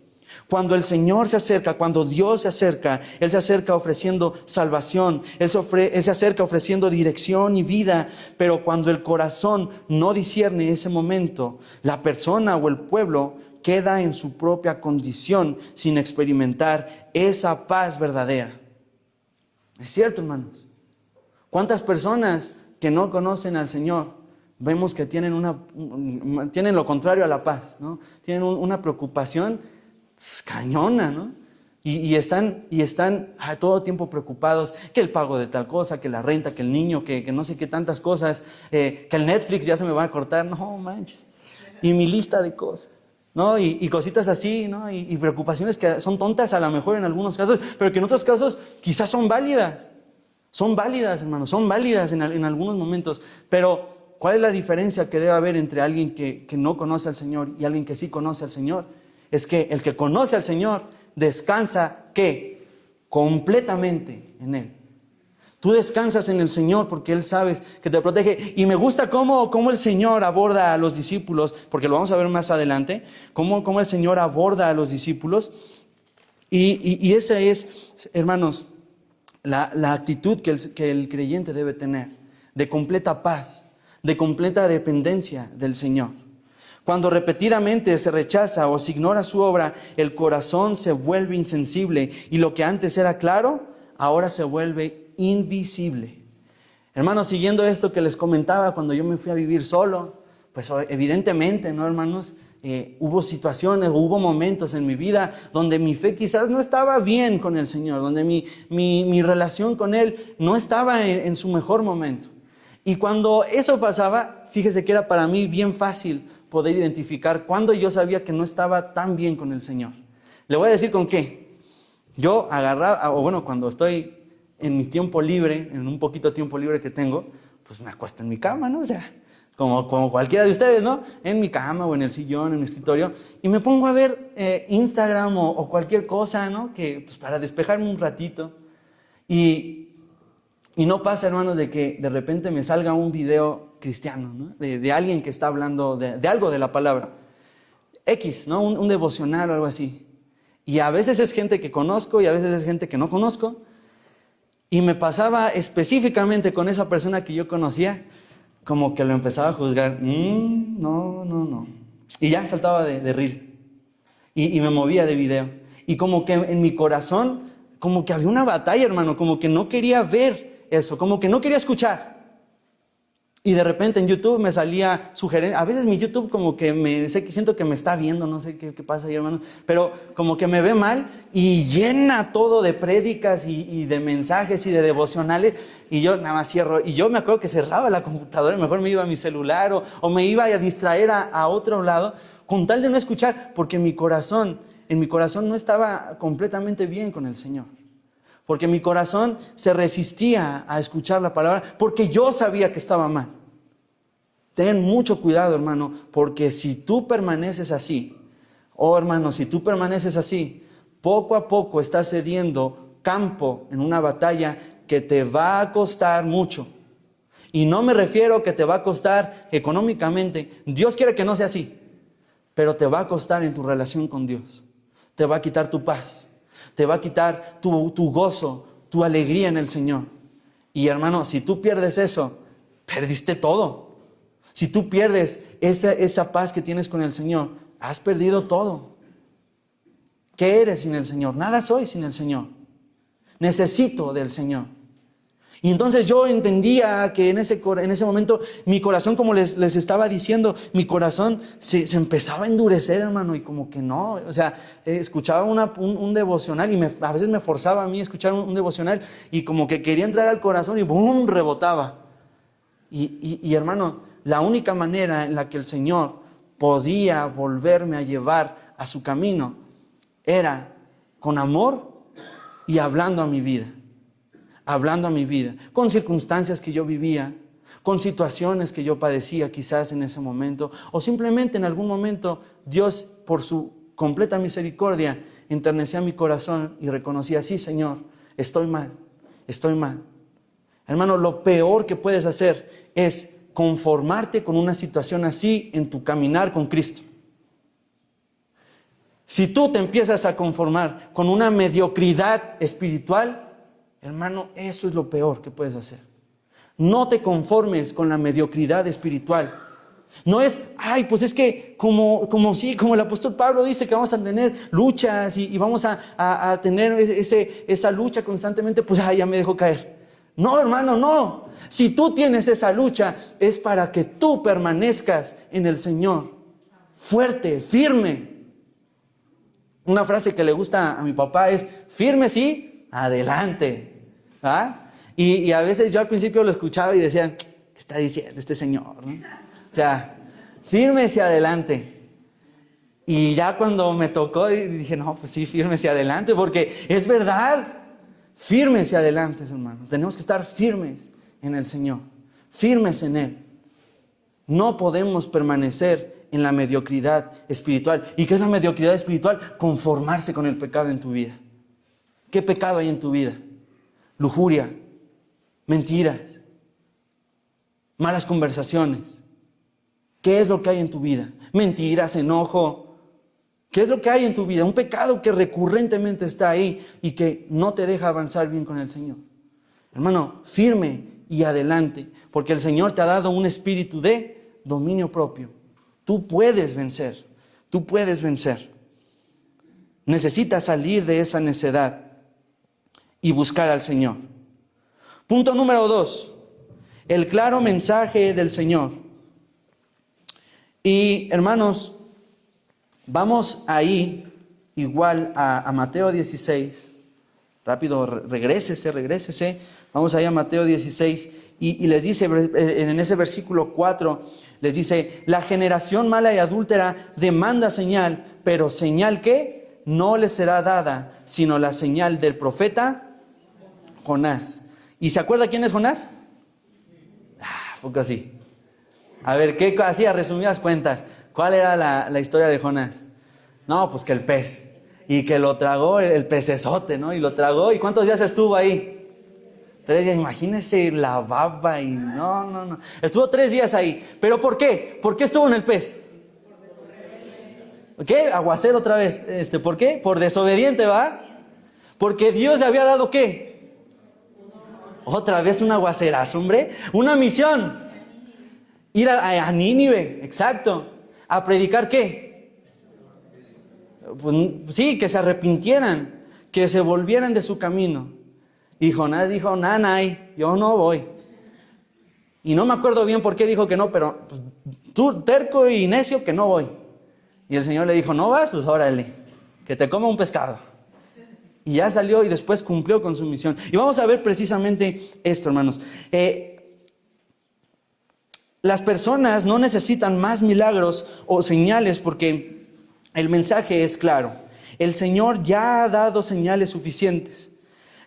Cuando el Señor se acerca, cuando Dios se acerca, Él se acerca ofreciendo salvación, Él se acerca ofreciendo dirección y vida. Pero cuando el corazón no discierne ese momento, la persona o el pueblo queda en su propia condición sin experimentar esa paz verdadera. Es cierto, hermanos. ¿Cuántas personas que no conocen al Señor vemos que tienen lo contrario a la paz, ¿no? Tienen una preocupación cañona, ¿no? Y están a todo tiempo preocupados, que el pago de tal cosa, que la renta, que el niño, que no sé qué tantas cosas, que el Netflix ya se me va a cortar, no manches, y mi lista de cosas, ¿no? Y cositas así, ¿no? Y preocupaciones que son tontas a lo mejor en algunos casos, pero que en otros casos quizás son válidas. Son válidas, hermanos, son válidas en algunos momentos, pero ¿cuál es la diferencia que debe haber entre alguien que no conoce al Señor y alguien que sí conoce al Señor? Es que el que conoce al Señor descansa, ¿qué? Completamente en Él. Tú descansas en el Señor porque Él sabes que te protege. Y me gusta cómo el Señor aborda a los discípulos, porque lo vamos a ver más adelante, cómo el Señor aborda a los discípulos. Y esa es, hermanos, la actitud que el creyente debe tener, de completa paz, de completa dependencia del Señor. Cuando repetidamente se rechaza o se ignora su obra, el corazón se vuelve insensible y lo que antes era claro, ahora se vuelve invisible. Hermanos, siguiendo esto que les comentaba, cuando yo me fui a vivir solo, pues evidentemente, ¿no, hermanos? Hubo situaciones, hubo momentos en mi vida donde mi fe quizás no estaba bien con el Señor, donde mi relación con Él no estaba en su mejor momento. Y cuando eso pasaba, fíjese que era para mí bien fácil poder identificar cuando yo sabía que no estaba tan bien con el Señor. Le voy a decir con qué. Yo agarraba, cuando estoy en mi tiempo libre, en un poquito tiempo libre que tengo, pues me acuesto en mi cama, ¿no? O sea, como cualquiera de ustedes, ¿no? En mi cama o en el sillón, en mi escritorio, y me pongo a ver Instagram o cualquier cosa, ¿no? Que, pues, para despejarme un ratito. Y no pasa, hermanos, de que de repente me salga un video cristiano, ¿no? De alguien que está hablando de algo de la palabra. X, ¿no? Un devocional o algo así. Y a veces es gente que conozco y a veces es gente que no conozco. Y me pasaba específicamente con esa persona que yo conocía, como que lo empezaba a juzgar. No. Y ya saltaba de reel. Y me movía de video. Y como que en mi corazón, como que había una batalla, hermano, como que no quería ver eso, como que no quería escuchar. Y de repente en YouTube me salía sugerencia. A veces mi YouTube como que siento que me está viendo, no sé qué pasa ahí, hermano. Pero como que me ve mal y llena todo de prédicas y de mensajes y de devocionales. Y yo nada más cierro. Y yo me acuerdo que cerraba la computadora y mejor me iba a mi celular o me iba a distraer a otro lado con tal de no escuchar. Porque en mi corazón no estaba completamente bien con el Señor. Porque mi corazón se resistía a escuchar la palabra, porque yo sabía que estaba mal. Ten mucho cuidado, hermano, porque si tú permaneces así, hermano, si tú permaneces así, poco a poco estás cediendo campo en una batalla que te va a costar mucho. Y no me refiero que te va a costar económicamente. Dios quiere que no sea así, pero te va a costar en tu relación con Dios. Te va a quitar tu paz. Te va a quitar tu gozo, tu alegría en el Señor. Y hermano, si tú pierdes eso, perdiste todo. Si tú pierdes esa paz que tienes con el Señor, has perdido todo. ¿Qué eres sin el Señor? Nada soy sin el Señor. Necesito del Señor. Y entonces yo entendía que en ese momento mi corazón, como les estaba diciendo, mi corazón se empezaba a endurecer, hermano, y como que no, o sea, escuchaba un devocional y a veces me forzaba a mí a escuchar un devocional y como que quería entrar al corazón y ¡bum!, rebotaba. Y hermano, la única manera en la que el Señor podía volverme a llevar a su camino era con amor y hablando a mi vida. Hablando a mi vida, con circunstancias que yo vivía, con situaciones que yo padecía quizás en ese momento, o simplemente en algún momento Dios, por su completa misericordia, enternecía mi corazón y reconocía: sí, Señor, estoy mal. Hermano, lo peor que puedes hacer es conformarte con una situación así en tu caminar con Cristo. Si tú te empiezas a conformar con una mediocridad espiritual, hermano, eso es lo peor que puedes hacer. No te conformes con la mediocridad espiritual. No es, pues es que como el apóstol Pablo dice que vamos a tener luchas y vamos a tener esa lucha constantemente, pues ya me dejo caer. No, hermano, no. Si tú tienes esa lucha, es para que tú permanezcas en el Señor. Fuerte, firme. Una frase que le gusta a mi papá es: firme sí, adelante. ¿Ah? Y a veces yo al principio lo escuchaba y decía: ¿qué está diciendo este señor? ¿No? O sea, firme hacia adelante. Y ya cuando me tocó dije: no, pues sí, firme hacia adelante, porque es verdad. Firmes hacia adelante, hermano. Tenemos que estar firmes en el Señor, firmes en Él. No podemos permanecer en la mediocridad espiritual. ¿Y qué es la mediocridad espiritual? Conformarse con el pecado en tu vida. ¿Qué pecado hay en tu vida? Lujuria, mentiras, malas conversaciones. ¿Qué es lo que hay en tu vida? Mentiras, enojo. ¿Qué es lo que hay en tu vida? Un pecado que recurrentemente está ahí y que no te deja avanzar bien con el Señor. Hermano, firme y adelante, porque el Señor te ha dado un espíritu de dominio propio. Tú puedes vencer, tú puedes vencer. Necesitas salir de esa necedad y buscar al Señor. Punto número 2, el claro mensaje del Señor. Y hermanos, vamos ahí igual a Mateo 16. Rápido, regrésese. Vamos ahí a Mateo 16 y les dice en ese versículo 4, les dice: la generación mala y adúltera demanda señal, pero señal que no le será dada, sino la señal del profeta Jonás. ¿Y se acuerda quién es Jonás? Poco así. A ver, ¿qué hacía? Resumidas cuentas, ¿cuál era la historia de Jonás? No, pues que el pez. Y que lo tragó el pecesote, ¿no? Y lo tragó. ¿Y cuántos días estuvo ahí? 3 días. Imagínense la baba y no. Estuvo 3 días ahí. ¿Pero por qué? ¿Por qué estuvo en el pez? ¿Qué? Aguacero otra vez. ¿Por qué? Por desobediente, ¿va? Porque Dios le había dado ¿qué? Otra vez un aguacerazo, hombre. Una misión. Ir a Nínive, exacto. ¿A predicar qué? Pues sí, que se arrepintieran, que se volvieran de su camino. Y Jonás dijo, nanay, yo no voy. Y no me acuerdo bien por qué dijo que no, pero pues, tú terco y necio que no voy. Y el Señor le dijo, ¿no vas? Pues órale, que te coma un pescado. Y ya salió y después cumplió con su misión. Y vamos a ver precisamente esto, hermanos. Las personas no necesitan más milagros o señales porque el mensaje es claro. El Señor ya ha dado señales suficientes.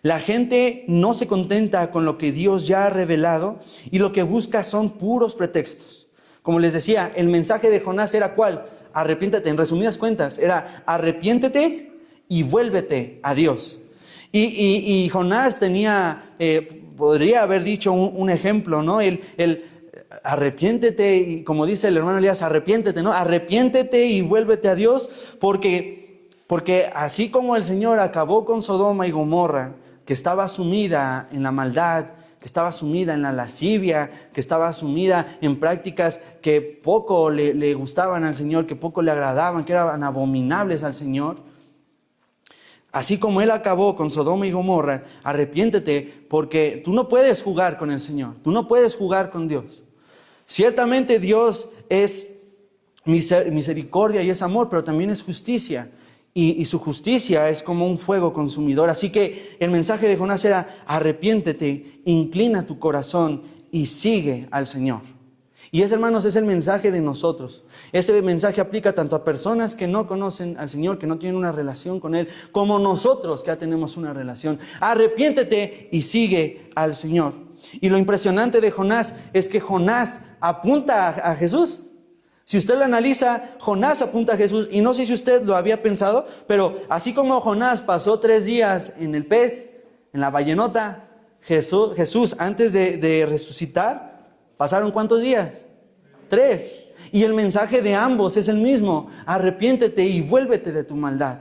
La gente no se contenta con lo que Dios ya ha revelado y lo que busca son puros pretextos. Como les decía, el mensaje de Jonás era ¿cuál? Arrepiéntete, en resumidas cuentas, era arrepiéntete y vuélvete a Dios. Y Jonás tenía, podría haber dicho un ejemplo, ¿no? El arrepiéntete, y como dice el hermano Elías, arrepiéntete, ¿no? Arrepiéntete y vuélvete a Dios, porque así como el Señor acabó con Sodoma y Gomorra, que estaba sumida en la maldad, que estaba sumida en la lascivia, que estaba sumida en prácticas que poco le gustaban al Señor, que poco le agradaban, que eran abominables al Señor. Así como Él acabó con Sodoma y Gomorra, arrepiéntete, porque tú no puedes jugar con el Señor, tú no puedes jugar con Dios. Ciertamente Dios es misericordia y es amor, pero también es justicia. Y su justicia es como un fuego consumidor. Así que el mensaje de Jonás era, arrepiéntete, inclina tu corazón y sigue al Señor. Y ese, hermanos, es el mensaje de nosotros. Ese mensaje aplica tanto a personas que no conocen al Señor, que no tienen una relación con Él, como nosotros que ya tenemos una relación. Arrepiéntete y sigue al Señor. Y lo impresionante de Jonás es que Jonás apunta a Jesús. Si usted lo analiza, Jonás apunta a Jesús. Y no sé si usted lo había pensado, pero así como Jonás pasó 3 días en el pez, en la ballenota, Jesús antes de resucitar, ¿pasaron cuántos días? 3. Y el mensaje de ambos es el mismo. Arrepiéntete y vuélvete de tu maldad.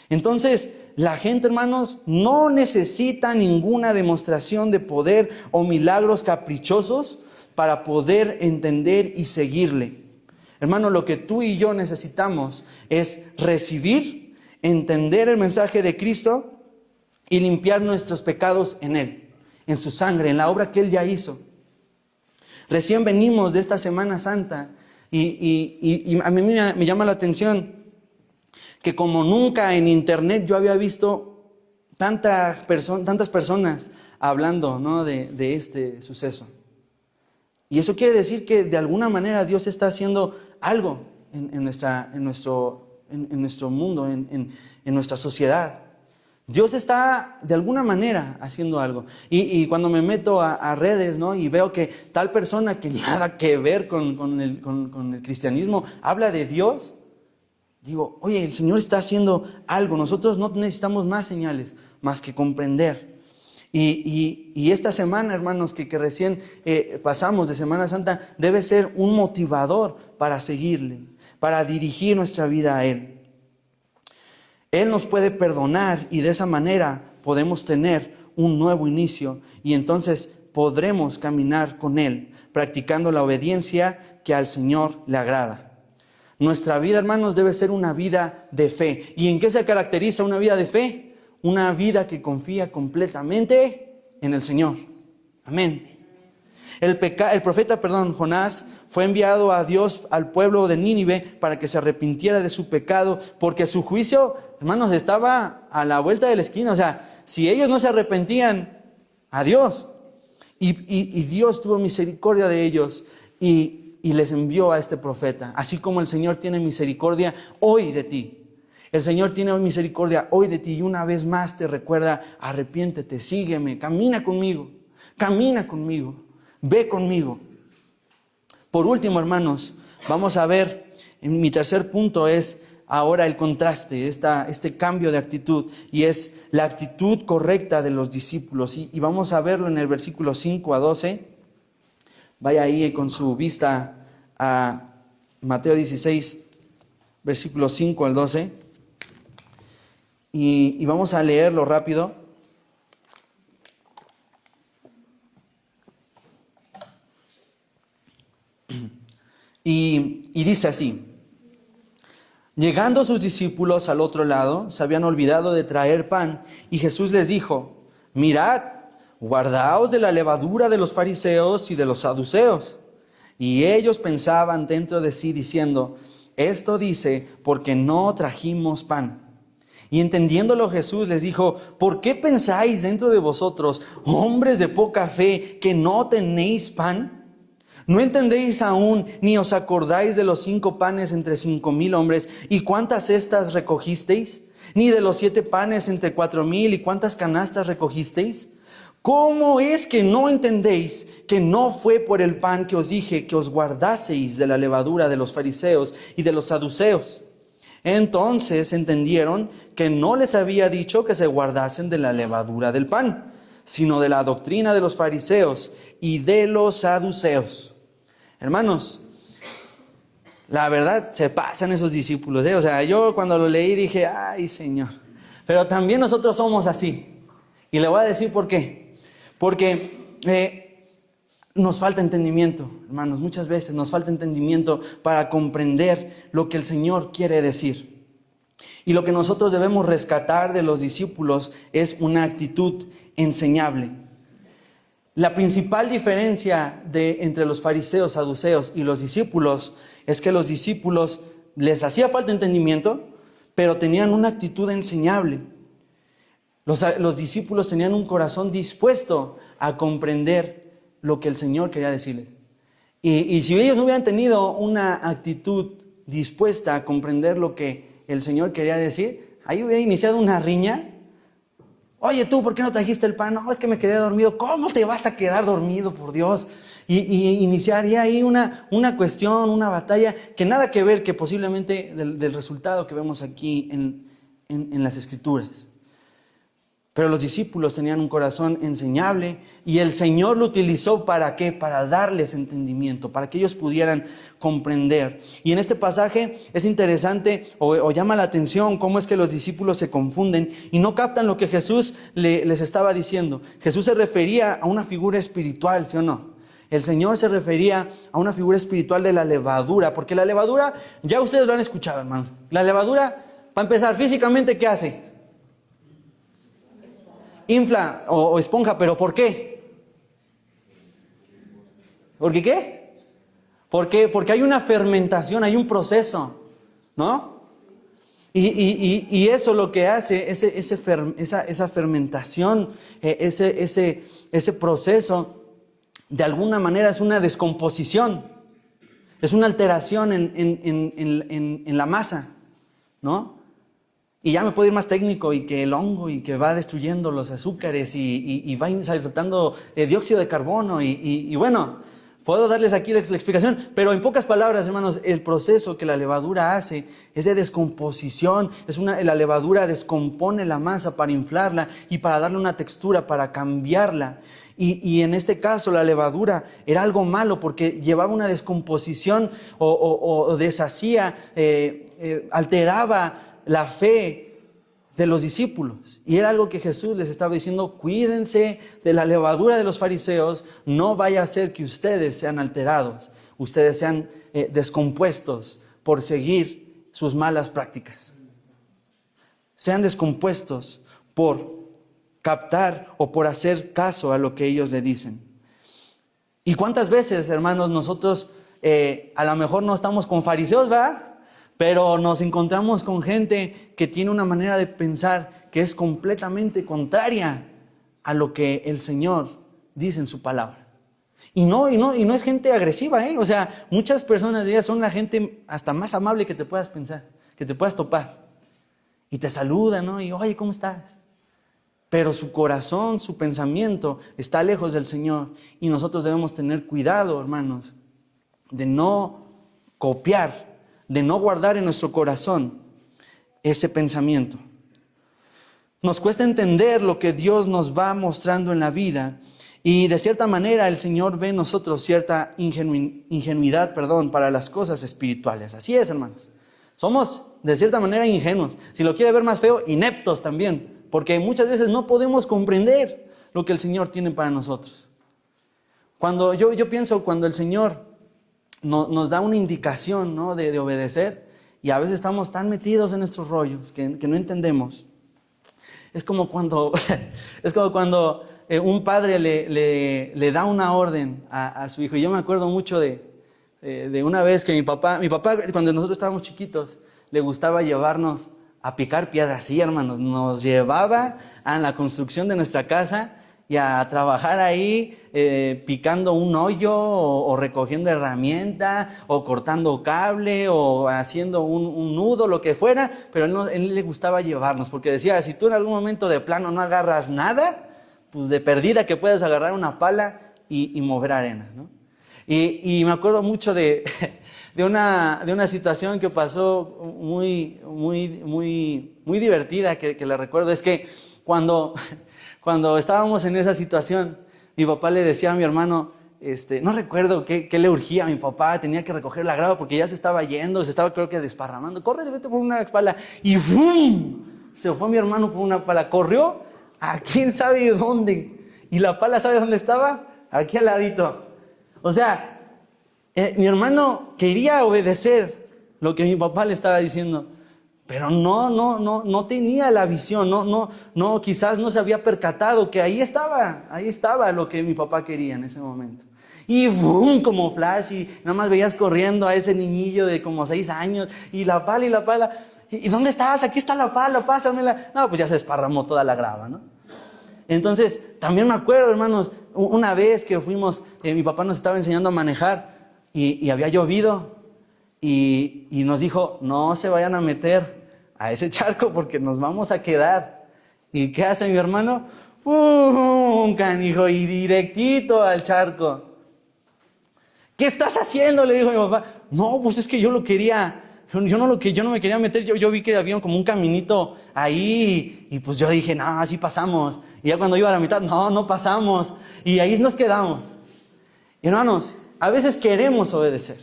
Entonces, la gente, hermanos, no necesita ninguna demostración de poder o milagros caprichosos para poder entender y seguirle. Hermano, lo que tú y yo necesitamos es recibir, entender el mensaje de Cristo y limpiar nuestros pecados en Él, en su sangre, en la obra que Él ya hizo. Recién venimos de esta Semana Santa y a mí me llama la atención que como nunca en internet yo había visto tantas personas hablando, ¿no? de este suceso. Y eso quiere decir que de alguna manera Dios está haciendo algo en nuestro mundo, en nuestra sociedad. Dios está de alguna manera haciendo algo. Y cuando me meto a redes, ¿no? Y veo que tal persona que nada que ver con el cristianismo habla de Dios, digo, oye, el Señor está haciendo algo. Nosotros no necesitamos más señales, más que comprender. Y esta semana, hermanos, que recién pasamos de Semana Santa, debe ser un motivador para seguirle, para dirigir nuestra vida a Él. Él nos puede perdonar y de esa manera podemos tener un nuevo inicio y entonces podremos caminar con Él, practicando la obediencia que al Señor le agrada. Nuestra vida, hermanos, debe ser una vida de fe. ¿Y en qué se caracteriza una vida de fe? Una vida que confía completamente en el Señor. Amén. El profeta, Jonás, fue enviado a Dios al pueblo de Nínive para que se arrepintiera de su pecado, porque su juicio, hermanos, estaba a la vuelta de la esquina. O sea, si ellos no se arrepentían, adiós. Y Dios tuvo misericordia de ellos y les envió a este profeta, así como el Señor tiene misericordia hoy de ti. El Señor tiene misericordia hoy de ti y una vez más te recuerda, arrepiéntete, sígueme, camina conmigo, ve conmigo. Por último, hermanos, vamos a ver, en mi tercer punto es ahora el contraste, este cambio de actitud, y es la actitud correcta de los discípulos. Y vamos a verlo en el versículo 5 a 12. Vaya ahí con su vista a Mateo 16, versículos 5 al 12. Y vamos a leerlo rápido. Y dice así: llegando sus discípulos al otro lado, se habían olvidado de traer pan, y Jesús les dijo: mirad, guardaos de la levadura de los fariseos y de los saduceos. Y ellos pensaban dentro de sí, diciendo: esto dice porque no trajimos pan. Y entendiéndolo Jesús les dijo: ¿por qué pensáis dentro de vosotros, hombres de poca fe, que no tenéis pan? ¿No entendéis aún, ni os acordáis de los 5 panes entre 5,000 hombres, y cuántas cestas recogisteis? ¿Ni de los 7 panes entre 4,000, y cuántas canastas recogisteis? ¿Cómo es que no entendéis que no fue por el pan que os dije que os guardaseis de la levadura de los fariseos y de los saduceos? Entonces entendieron que no les había dicho que se guardasen de la levadura del pan, sino de la doctrina de los fariseos y de los saduceos. Hermanos, la verdad se pasan esos discípulos, ¿eh? O sea, yo cuando lo leí dije: ay, Señor. Pero también nosotros somos así. Y le voy a decir por qué. Porque nos falta entendimiento, hermanos. Muchas veces nos falta entendimiento para comprender lo que el Señor quiere decir. Y lo que nosotros debemos rescatar de los discípulos es una actitud enseñable. La principal diferencia entre los fariseos, saduceos y los discípulos es que los discípulos les hacía falta entendimiento, pero tenían una actitud enseñable. Los discípulos tenían un corazón dispuesto a comprender lo que el Señor quería decirles. Y si ellos no hubieran tenido una actitud dispuesta a comprender lo que el Señor quería decir, ahí hubiera iniciado una riña. Oye, tú, ¿por qué no trajiste el pan? No, es que me quedé dormido. ¿Cómo te vas a quedar dormido, por Dios? Y iniciaría ahí una cuestión, una batalla, que nada que ver que posiblemente del resultado que vemos aquí en las Escrituras. Pero los discípulos tenían un corazón enseñable y el Señor lo utilizó ¿para qué? Para darles entendimiento, para que ellos pudieran comprender. Y en este pasaje es interesante o llama la atención cómo es que los discípulos se confunden y no captan lo que Jesús les estaba diciendo. Jesús se refería a una figura espiritual, ¿sí o no? El Señor se refería a una figura espiritual de la levadura, porque la levadura, ya ustedes lo han escuchado, hermanos. La levadura, para empezar, físicamente, ¿qué hace? Infla o esponja, ¿pero por qué? ¿Por qué qué? Porque hay una fermentación, hay un proceso, ¿no? Y eso lo que hace, esa fermentación, ese proceso, de alguna manera es una descomposición, es una alteración en la masa, ¿no? Y ya me puedo ir más técnico, y que el hongo y que va destruyendo los azúcares y va soltando dióxido de carbono y bueno, puedo darles aquí la explicación, pero en pocas palabras, hermanos, el proceso que la levadura hace es de descomposición. La levadura descompone la masa para inflarla y para darle una textura, para cambiarla. Y en este caso la levadura era algo malo porque llevaba una descomposición o deshacía, alteraba la fe de los discípulos. Y era algo que Jesús les estaba diciendo: cuídense de la levadura de los fariseos, no vaya a ser que ustedes sean alterados, ustedes sean descompuestos por seguir sus malas prácticas. Sean descompuestos por captar o por hacer caso a lo que ellos le dicen. ¿Y cuántas veces, hermanos, nosotros a lo mejor no estamos con fariseos, ¿verdad? Pero nos encontramos con gente que tiene una manera de pensar que es completamente contraria a lo que el Señor dice en su palabra. Y no es gente agresiva, ¿eh? O sea, muchas personas de ellas son la gente hasta más amable que te puedas pensar, que te puedas topar. Y te saludan, ¿no? Y oye, ¿cómo estás? Pero su corazón, su pensamiento está lejos del Señor. Y nosotros debemos tener cuidado, hermanos, de no copiar, de no guardar en nuestro corazón ese pensamiento. Nos cuesta entender lo que Dios nos va mostrando en la vida, y de cierta manera el Señor ve en nosotros cierta ingenuidad, para las cosas espirituales. Así es, hermanos. Somos, de cierta manera, ingenuos. Si lo quiere ver más feo, ineptos también. Porque muchas veces no podemos comprender lo que el Señor tiene para nosotros. Cuando yo pienso, cuando el Señor nos da una indicación, ¿no?, de obedecer, y a veces estamos tan metidos en nuestros rollos que no entendemos. Es como cuando un padre le da una orden a su hijo. Y yo me acuerdo mucho de una vez que mi papá, cuando nosotros estábamos chiquitos, le gustaba llevarnos a picar piedras. Sí, hermanos, nos llevaba a la construcción de nuestra casa y a trabajar ahí picando un hoyo o recogiendo herramienta o cortando cable o haciendo un nudo, lo que fuera, pero él le gustaba llevarnos porque decía, si tú en algún momento de plano no agarras nada, pues de perdida que puedes agarrar una pala y mover arena, ¿no? Y me acuerdo mucho de una situación que pasó muy divertida que la recuerdo. Es que cuando estábamos en esa situación, mi papá le decía a mi hermano, no recuerdo qué le urgía a mi papá, tenía que recoger la grava porque ya se estaba yendo, se estaba creo que desparramando. Corre, vete por una pala. Y ¡fum! Se fue mi hermano por una pala. Corrió a quién sabe dónde. Y la pala, ¿sabe dónde estaba? Aquí al ladito. O sea, mi hermano quería obedecer lo que mi papá le estaba diciendo, pero no tenía la visión, quizás no se había percatado que ahí estaba lo que mi papá quería en ese momento. Y ¡bum! Como flash, y nada más veías corriendo a ese niñillo de como 6 años, y la pala. ¿Y dónde estás? Aquí está la pala, pásamela. No, pues ya se desparramó toda la grava, ¿no? Entonces, también me acuerdo, hermanos, una vez que fuimos, mi papá nos estaba enseñando a manejar y había llovido y nos dijo, no se vayan a meter a ese charco porque nos vamos a quedar. ¿Y qué hace mi hermano? ¡Pum! Canijo, y directito al charco. ¿Qué estás haciendo?, le dijo mi papá. No, pues es que yo no me quería meter, yo vi que había como un caminito ahí y pues yo dije, no, así pasamos. Y ya cuando iba a la mitad, no pasamos. Y ahí nos quedamos. Y hermanos, a veces queremos obedecer,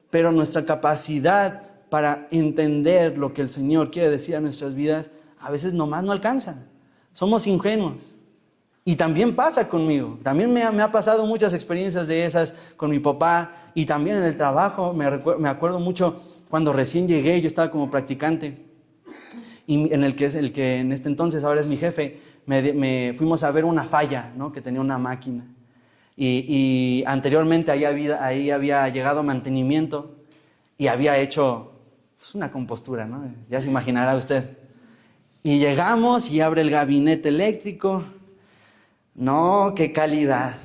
pero nuestra capacidad para entender lo que el Señor quiere decir a nuestras vidas, a veces nomás no alcanza. Somos ingenuos. Y también pasa conmigo. También me ha pasado muchas experiencias de esas con mi papá y también en el trabajo. Me acuerdo mucho cuando recién llegué, yo estaba como practicante y el que en este entonces ahora es mi jefe, me fuimos a ver una falla, ¿no?, que tenía una máquina. Y anteriormente ahí había llegado mantenimiento y había hecho pues, una compostura, ¿no? Ya se imaginará usted. Y llegamos y abre el gabinete eléctrico. No, qué calidad.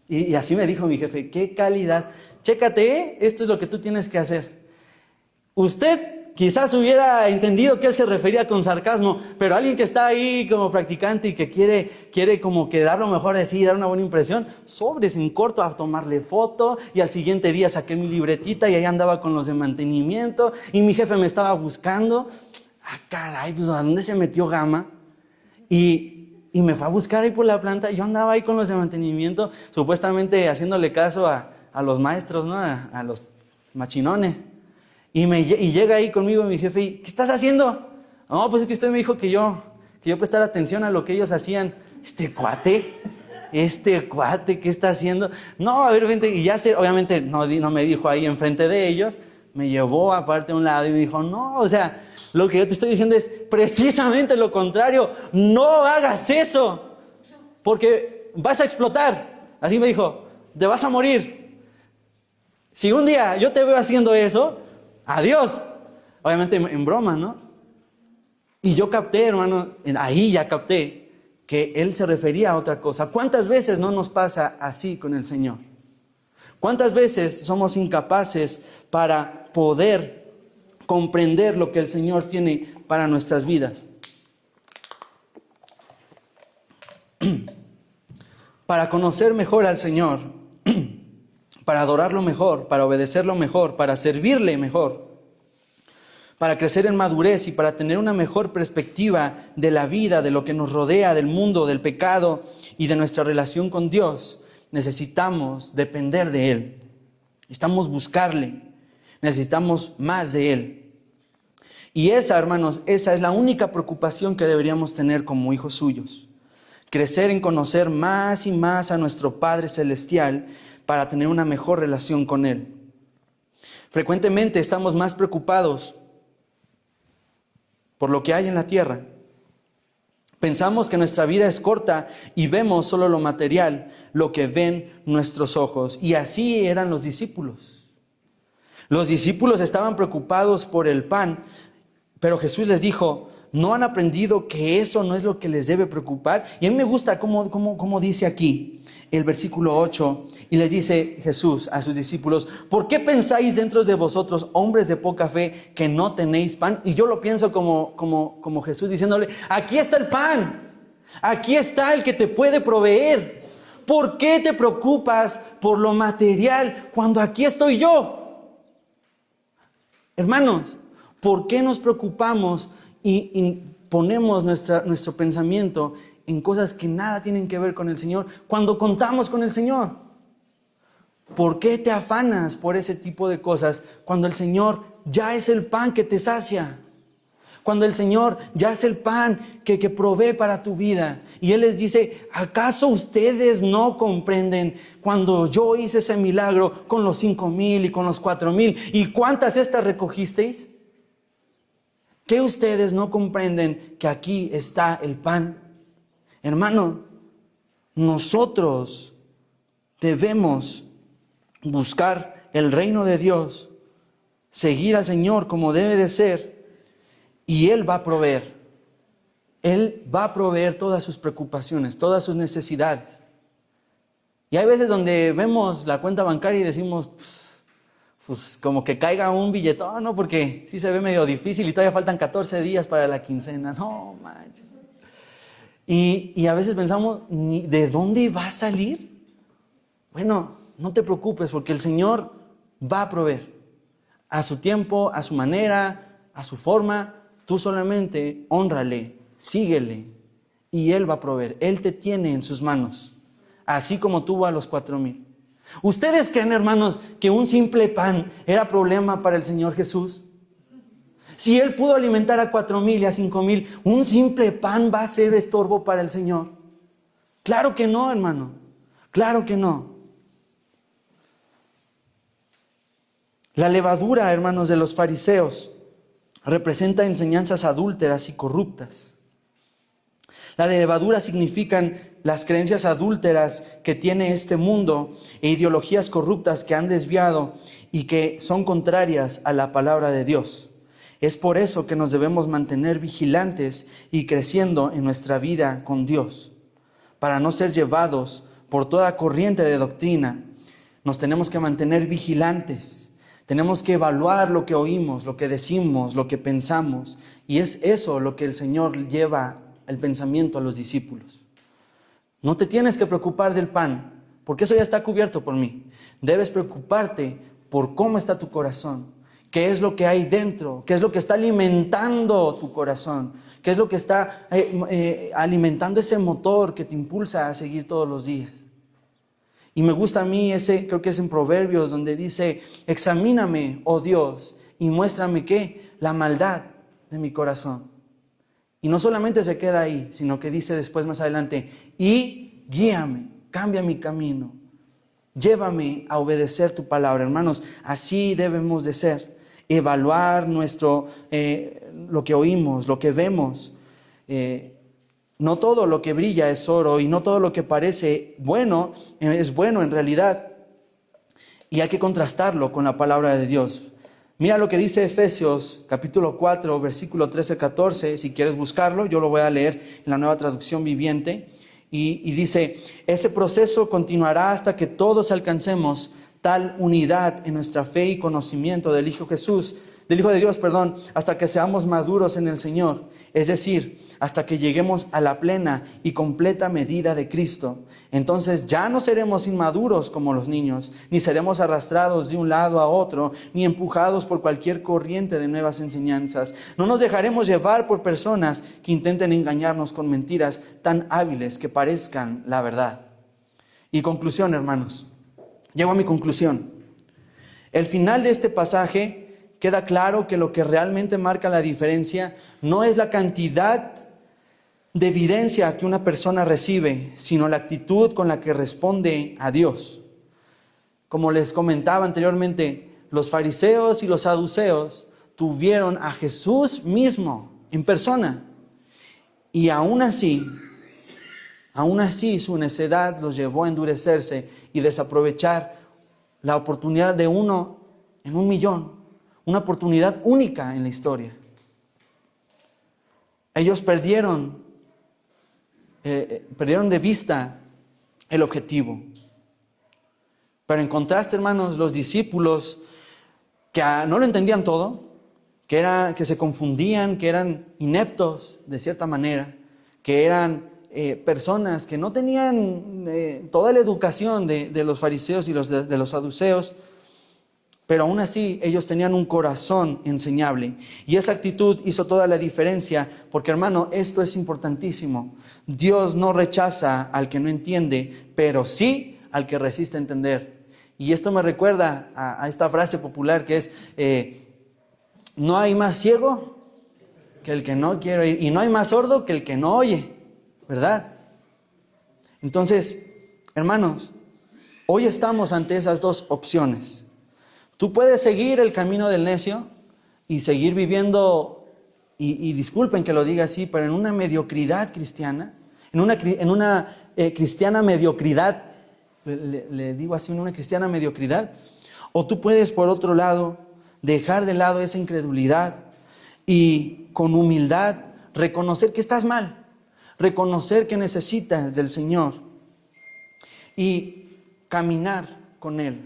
Y así me dijo mi jefe, qué calidad. Chécate, esto es lo que tú tienes que hacer. Usted quizás hubiera entendido que él se refería con sarcasmo, pero alguien que está ahí como practicante y que quiere como que dar lo mejor de sí, dar una buena impresión, sobres en corto a tomarle foto, y al siguiente día saqué mi libretita y ahí andaba con los de mantenimiento y mi jefe me estaba buscando. Caray, pues ¿a dónde se metió Gama? Y me fue a buscar ahí por la planta. Yo andaba ahí con los de mantenimiento, supuestamente haciéndole caso a los maestros, ¿no? A los machinones. Y llega ahí conmigo mi jefe y, ¿qué estás haciendo? No, pues es que usted me dijo que yo prestara atención a lo que ellos hacían. Este cuate, ¿qué está haciendo? No, a ver, vente. Y ya obviamente no me dijo ahí enfrente de ellos, me llevó aparte a un lado y me dijo, no, o sea, lo que yo te estoy diciendo es precisamente lo contrario. No hagas eso, porque vas a explotar. Así me dijo, te vas a morir. Si un día yo te veo haciendo eso, adiós. Obviamente en broma, ¿no? Y yo capté, hermano, ahí ya capté que él se refería a otra cosa. ¿Cuántas veces no nos pasa así con el Señor? ¿Cuántas veces somos incapaces para poder comprender lo que el Señor tiene para nuestras vidas? Para conocer mejor al Señor, para adorarlo mejor, para obedecerlo mejor, para servirle mejor, para crecer en madurez y para tener una mejor perspectiva de la vida, de lo que nos rodea, del mundo, del pecado y de nuestra relación con Dios, necesitamos depender de Él. Necesitamos buscarle. Necesitamos más de Él. Y esa, hermanos, esa es la única preocupación que deberíamos tener como hijos suyos. Crecer en conocer más y más a nuestro Padre Celestial para tener una mejor relación con Él. Frecuentemente estamos más preocupados por lo que hay en la tierra. Pensamos que nuestra vida es corta y vemos solo lo material, lo que ven nuestros ojos. Y así eran los discípulos. Los discípulos estaban preocupados por el pan, pero Jesús les dijo, ¿no han aprendido que eso no es lo que les debe preocupar? Y a mí me gusta cómo dice aquí el versículo 8, y les dice Jesús a sus discípulos, ¿por qué pensáis dentro de vosotros, hombres de poca fe, que no tenéis pan? Y yo lo pienso como Jesús diciéndole, aquí está el pan, aquí está el que te puede proveer. ¿Por qué te preocupas por lo material cuando aquí estoy yo? Hermanos, ¿por qué nos preocupamos y ponemos nuestro pensamiento en cosas que nada tienen que ver con el Señor cuando contamos con el Señor? ¿Por qué te afanas por ese tipo de cosas cuando el Señor ya es el pan que te sacia? Cuando el Señor ya es el pan que provee para tu vida. Y Él les dice, ¿acaso ustedes no comprenden cuando yo hice ese milagro con los 5,000 y con los 4,000? ¿Y cuántas estas recogisteis? ¿Qué ustedes no comprenden que aquí está el pan? Hermano, nosotros debemos buscar el reino de Dios, seguir al Señor como debe de ser, y Él va a proveer. Él va a proveer todas sus preocupaciones, todas sus necesidades. Y hay veces donde vemos la cuenta bancaria y decimos, pues como que caiga un billetón, ¿no? Porque sí se ve medio difícil y todavía faltan 14 días para la quincena. No, manches. Y a veces pensamos, ¿de dónde va a salir? Bueno, no te preocupes porque el Señor va a proveer. A su tiempo, a su manera, a su forma. Tú solamente hónrale, síguele y Él va a proveer. Él te tiene en sus manos, así como tuvo a los 4,000. ¿Ustedes creen, hermanos, que un simple pan era problema para el Señor Jesús? Si Él pudo alimentar a 4,000 y a 5,000, ¿un simple pan va a ser estorbo para el Señor? Claro que no, hermano. Claro que no. La levadura, hermanos, de los fariseos representa enseñanzas adúlteras y corruptas. La levadura significan las creencias adúlteras que tiene este mundo e ideologías corruptas que han desviado y que son contrarias a la palabra de Dios. Es por eso que nos debemos mantener vigilantes y creciendo en nuestra vida con Dios. Para no ser llevados por toda corriente de doctrina, nos tenemos que mantener vigilantes. Tenemos que evaluar lo que oímos, lo que decimos, lo que pensamos. Y es eso lo que el Señor lleva el pensamiento a los discípulos. No te tienes que preocupar del pan, porque eso ya está cubierto por mí. Debes preocuparte por cómo está tu corazón, qué es lo que hay dentro, qué es lo que está alimentando tu corazón, qué es lo que está alimentando ese motor que te impulsa a seguir todos los días. Y me gusta a mí creo que es en Proverbios, donde dice, examíname, oh Dios, y muéstrame ¿qué? La maldad de mi corazón. Y no solamente se queda ahí, sino que dice después más adelante, y guíame, cambia mi camino, llévame a obedecer tu palabra. Hermanos, así debemos de ser, evaluar lo que oímos, lo que vemos. No todo lo que brilla es oro y no todo lo que parece bueno es bueno en realidad. Y hay que contrastarlo con la palabra de Dios. Mira lo que dice Efesios capítulo 4, versículo 13-14. Si quieres buscarlo, yo lo voy a leer en la Nueva Traducción Viviente. Y dice, ese proceso continuará hasta que todos alcancemos tal unidad en nuestra fe y conocimiento del Hijo de Dios, hasta que seamos maduros en el Señor, es decir, hasta que lleguemos a la plena y completa medida de Cristo. Entonces ya no seremos inmaduros como los niños, ni seremos arrastrados de un lado a otro, ni empujados por cualquier corriente de nuevas enseñanzas. No nos dejaremos llevar por personas que intenten engañarnos con mentiras tan hábiles que parezcan la verdad. Y conclusión, hermanos, llego a mi conclusión. El final de este pasaje queda claro que lo que realmente marca la diferencia no es la cantidad de evidencia que una persona recibe, sino la actitud con la que responde a Dios. Como les comentaba anteriormente, los fariseos y los saduceos tuvieron a Jesús mismo en persona. Y aún así su necedad los llevó a endurecerse y desaprovechar la oportunidad de uno en 1,000,000, una oportunidad única en la historia. Ellos perdieron de vista el objetivo. Pero en contraste, hermanos, los discípulos que no lo entendían todo, que se confundían, que eran ineptos de cierta manera, que eran personas que no tenían toda la educación de los fariseos y de los saduceos, pero aún así ellos tenían un corazón enseñable. Y esa actitud hizo toda la diferencia, porque hermano, esto es importantísimo. Dios no rechaza al que no entiende, pero sí al que resiste entender. Y esto me recuerda a esta frase popular que es, no hay más ciego que el que no quiere oír, y no hay más sordo que el que no oye, ¿verdad? Entonces, hermanos, hoy estamos ante esas dos opciones. Tú puedes seguir el camino del necio y seguir viviendo, y disculpen que lo diga así, pero en una mediocridad cristiana, en una cristiana mediocridad, le digo así, en una cristiana mediocridad. O tú puedes, por otro lado, dejar de lado esa incredulidad y con humildad reconocer que estás mal, reconocer que necesitas del Señor y caminar con Él.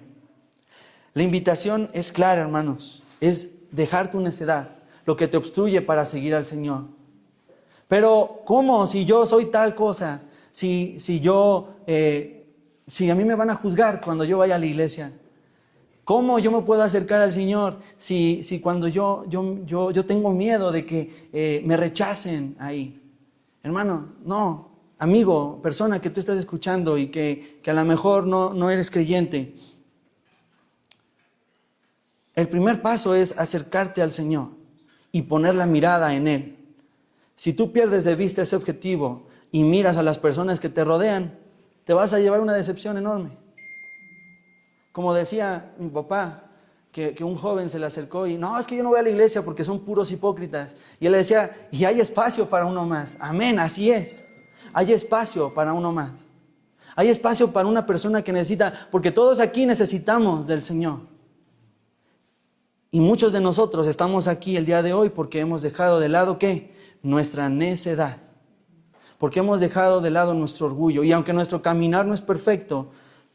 La invitación es clara, hermanos, es dejar tu necedad, lo que te obstruye para seguir al Señor. Pero, ¿cómo? Si yo soy tal cosa, si a mí me van a juzgar cuando yo vaya a la iglesia, ¿cómo yo me puedo acercar al Señor si cuando yo tengo miedo de que me rechacen ahí? Hermano, no, amigo, persona que tú estás escuchando y que a lo mejor no eres creyente. El primer paso es acercarte al Señor y poner la mirada en Él. Si tú pierdes de vista ese objetivo y miras a las personas que te rodean, te vas a llevar una decepción enorme. Como decía mi papá, que un joven se le acercó y no, es que yo no voy a la iglesia porque son puros hipócritas. Y él le decía, y hay espacio para uno más. Amén, así es. Hay espacio para uno más. Hay espacio para una persona que necesita, porque todos aquí necesitamos del Señor. Y muchos de nosotros estamos aquí el día de hoy porque hemos dejado de lado, ¿qué? Nuestra necedad. Porque hemos dejado de lado nuestro orgullo. Y aunque nuestro caminar no es perfecto,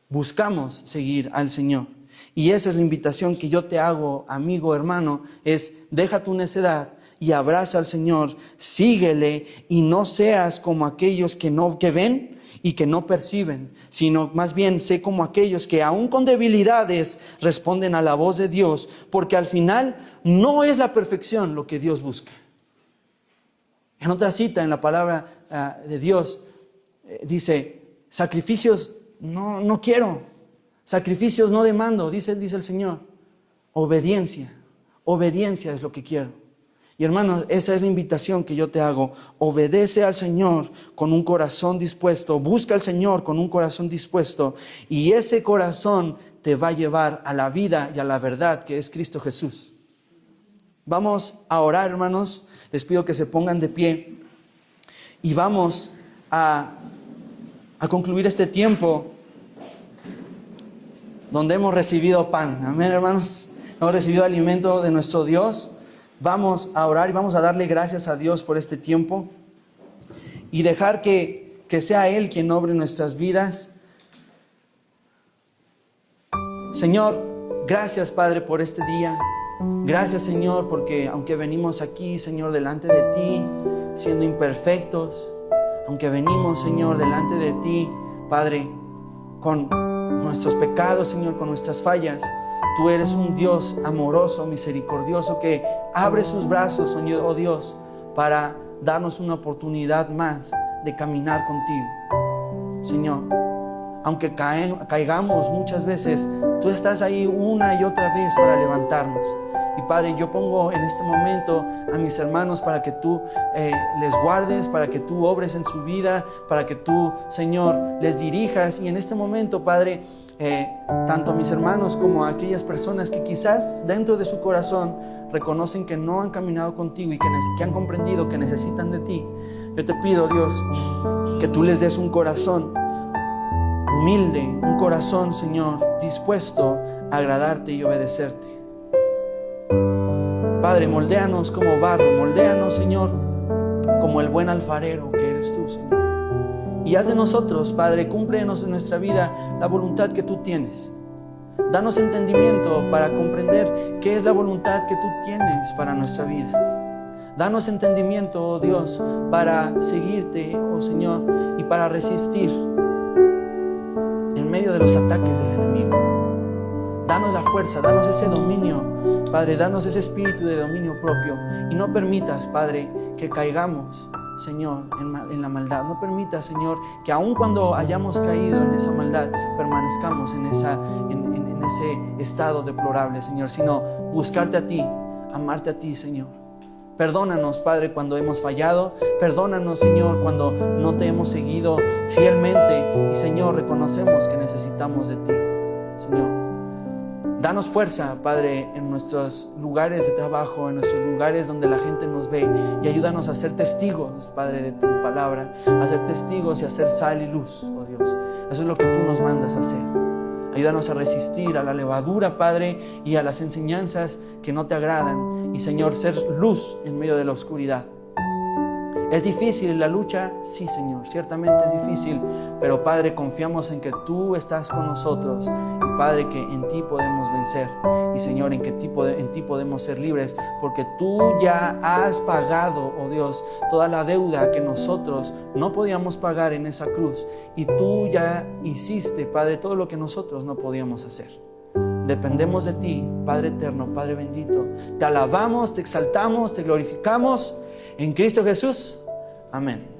buscamos seguir al Señor. Y esa es la invitación que yo te hago, amigo, hermano, es deja tu necedad y abraza al Señor, síguele y no seas como aquellos que ven y que no perciben, sino más bien sé como aquellos que aún con debilidades responden a la voz de Dios, porque al final no es la perfección lo que Dios busca. En otra cita en la palabra de Dios dice, sacrificios no quiero, sacrificios no demando, dice el Señor. Obediencia es lo que quiero. Y hermanos, esa es la invitación que yo te hago. Obedece al Señor con un corazón dispuesto, busca al Señor con un corazón dispuesto, y ese corazón te va a llevar a la vida y a la verdad que es Cristo Jesús. Vamos a orar, hermanos. Les pido que se pongan de pie y vamos a concluir este tiempo donde hemos recibido pan. Amén, hermanos. Hemos recibido alimento de nuestro Dios. Vamos a orar y vamos a darle gracias a Dios por este tiempo y dejar que sea Él quien obre nuestras vidas. Señor, gracias, Padre, por este día. Gracias, Señor, porque aunque venimos aquí, Señor, delante de ti, siendo imperfectos, aunque venimos, Señor, delante de ti, Padre, con nuestros pecados, Señor, con nuestras fallas, tú eres un Dios amoroso, misericordioso, que abre sus brazos, oh Dios, para darnos una oportunidad más de caminar contigo. Señor, aunque caigamos muchas veces, tú estás ahí una y otra vez para levantarnos. Y Padre, yo pongo en este momento a mis hermanos para que tú les guardes, para que tú obres en su vida, para que tú, Señor, les dirijas. Y en este momento, Padre, tanto a mis hermanos como a aquellas personas que quizás dentro de su corazón reconocen que no han caminado contigo y que han comprendido que necesitan de ti, yo te pido, Dios, que tú les des un corazón humilde, un corazón, Señor, dispuesto a agradarte y obedecerte. Padre, moldéanos como barro, moldéanos, Señor, como el buen alfarero que eres tú, Señor. Y haz de nosotros, Padre, cúmplenos en nuestra vida la voluntad que tú tienes. Danos entendimiento para comprender qué es la voluntad que tú tienes para nuestra vida. Danos entendimiento, oh Dios, para seguirte, oh Señor, y para resistir en medio de los ataques del enemigo. Danos la fuerza, danos ese dominio, Padre, danos ese espíritu de dominio propio. Y no permitas, Padre, que caigamos, Señor, en la maldad. No permitas, Señor, que aun cuando hayamos caído en esa maldad, permanezcamos en ese estado deplorable, Señor, sino buscarte a ti, amarte a ti, Señor. Perdónanos, Padre, cuando hemos fallado. Perdónanos, Señor, cuando no te hemos seguido fielmente. Y, Señor, reconocemos que necesitamos de ti, Señor. Danos fuerza, Padre, en nuestros lugares de trabajo, en nuestros lugares donde la gente nos ve, y ayúdanos a ser testigos, Padre, de tu palabra, a ser testigos y a ser sal y luz, oh Dios. Eso es lo que tú nos mandas a hacer. Ayúdanos a resistir a la levadura, Padre, y a las enseñanzas que no te agradan. Y, Señor, ser luz en medio de la oscuridad. ¿Es difícil la lucha? Sí, Señor, ciertamente es difícil, pero, Padre, confiamos en que tú estás con nosotros y, Padre, que en ti podemos vencer y, Señor, en ti podemos ser libres, porque tú ya has pagado, oh Dios, toda la deuda que nosotros no podíamos pagar en esa cruz, y tú ya hiciste, Padre, todo lo que nosotros no podíamos hacer. Dependemos de ti, Padre eterno, Padre bendito. Te alabamos, te exaltamos, te glorificamos en Cristo Jesús. Amén.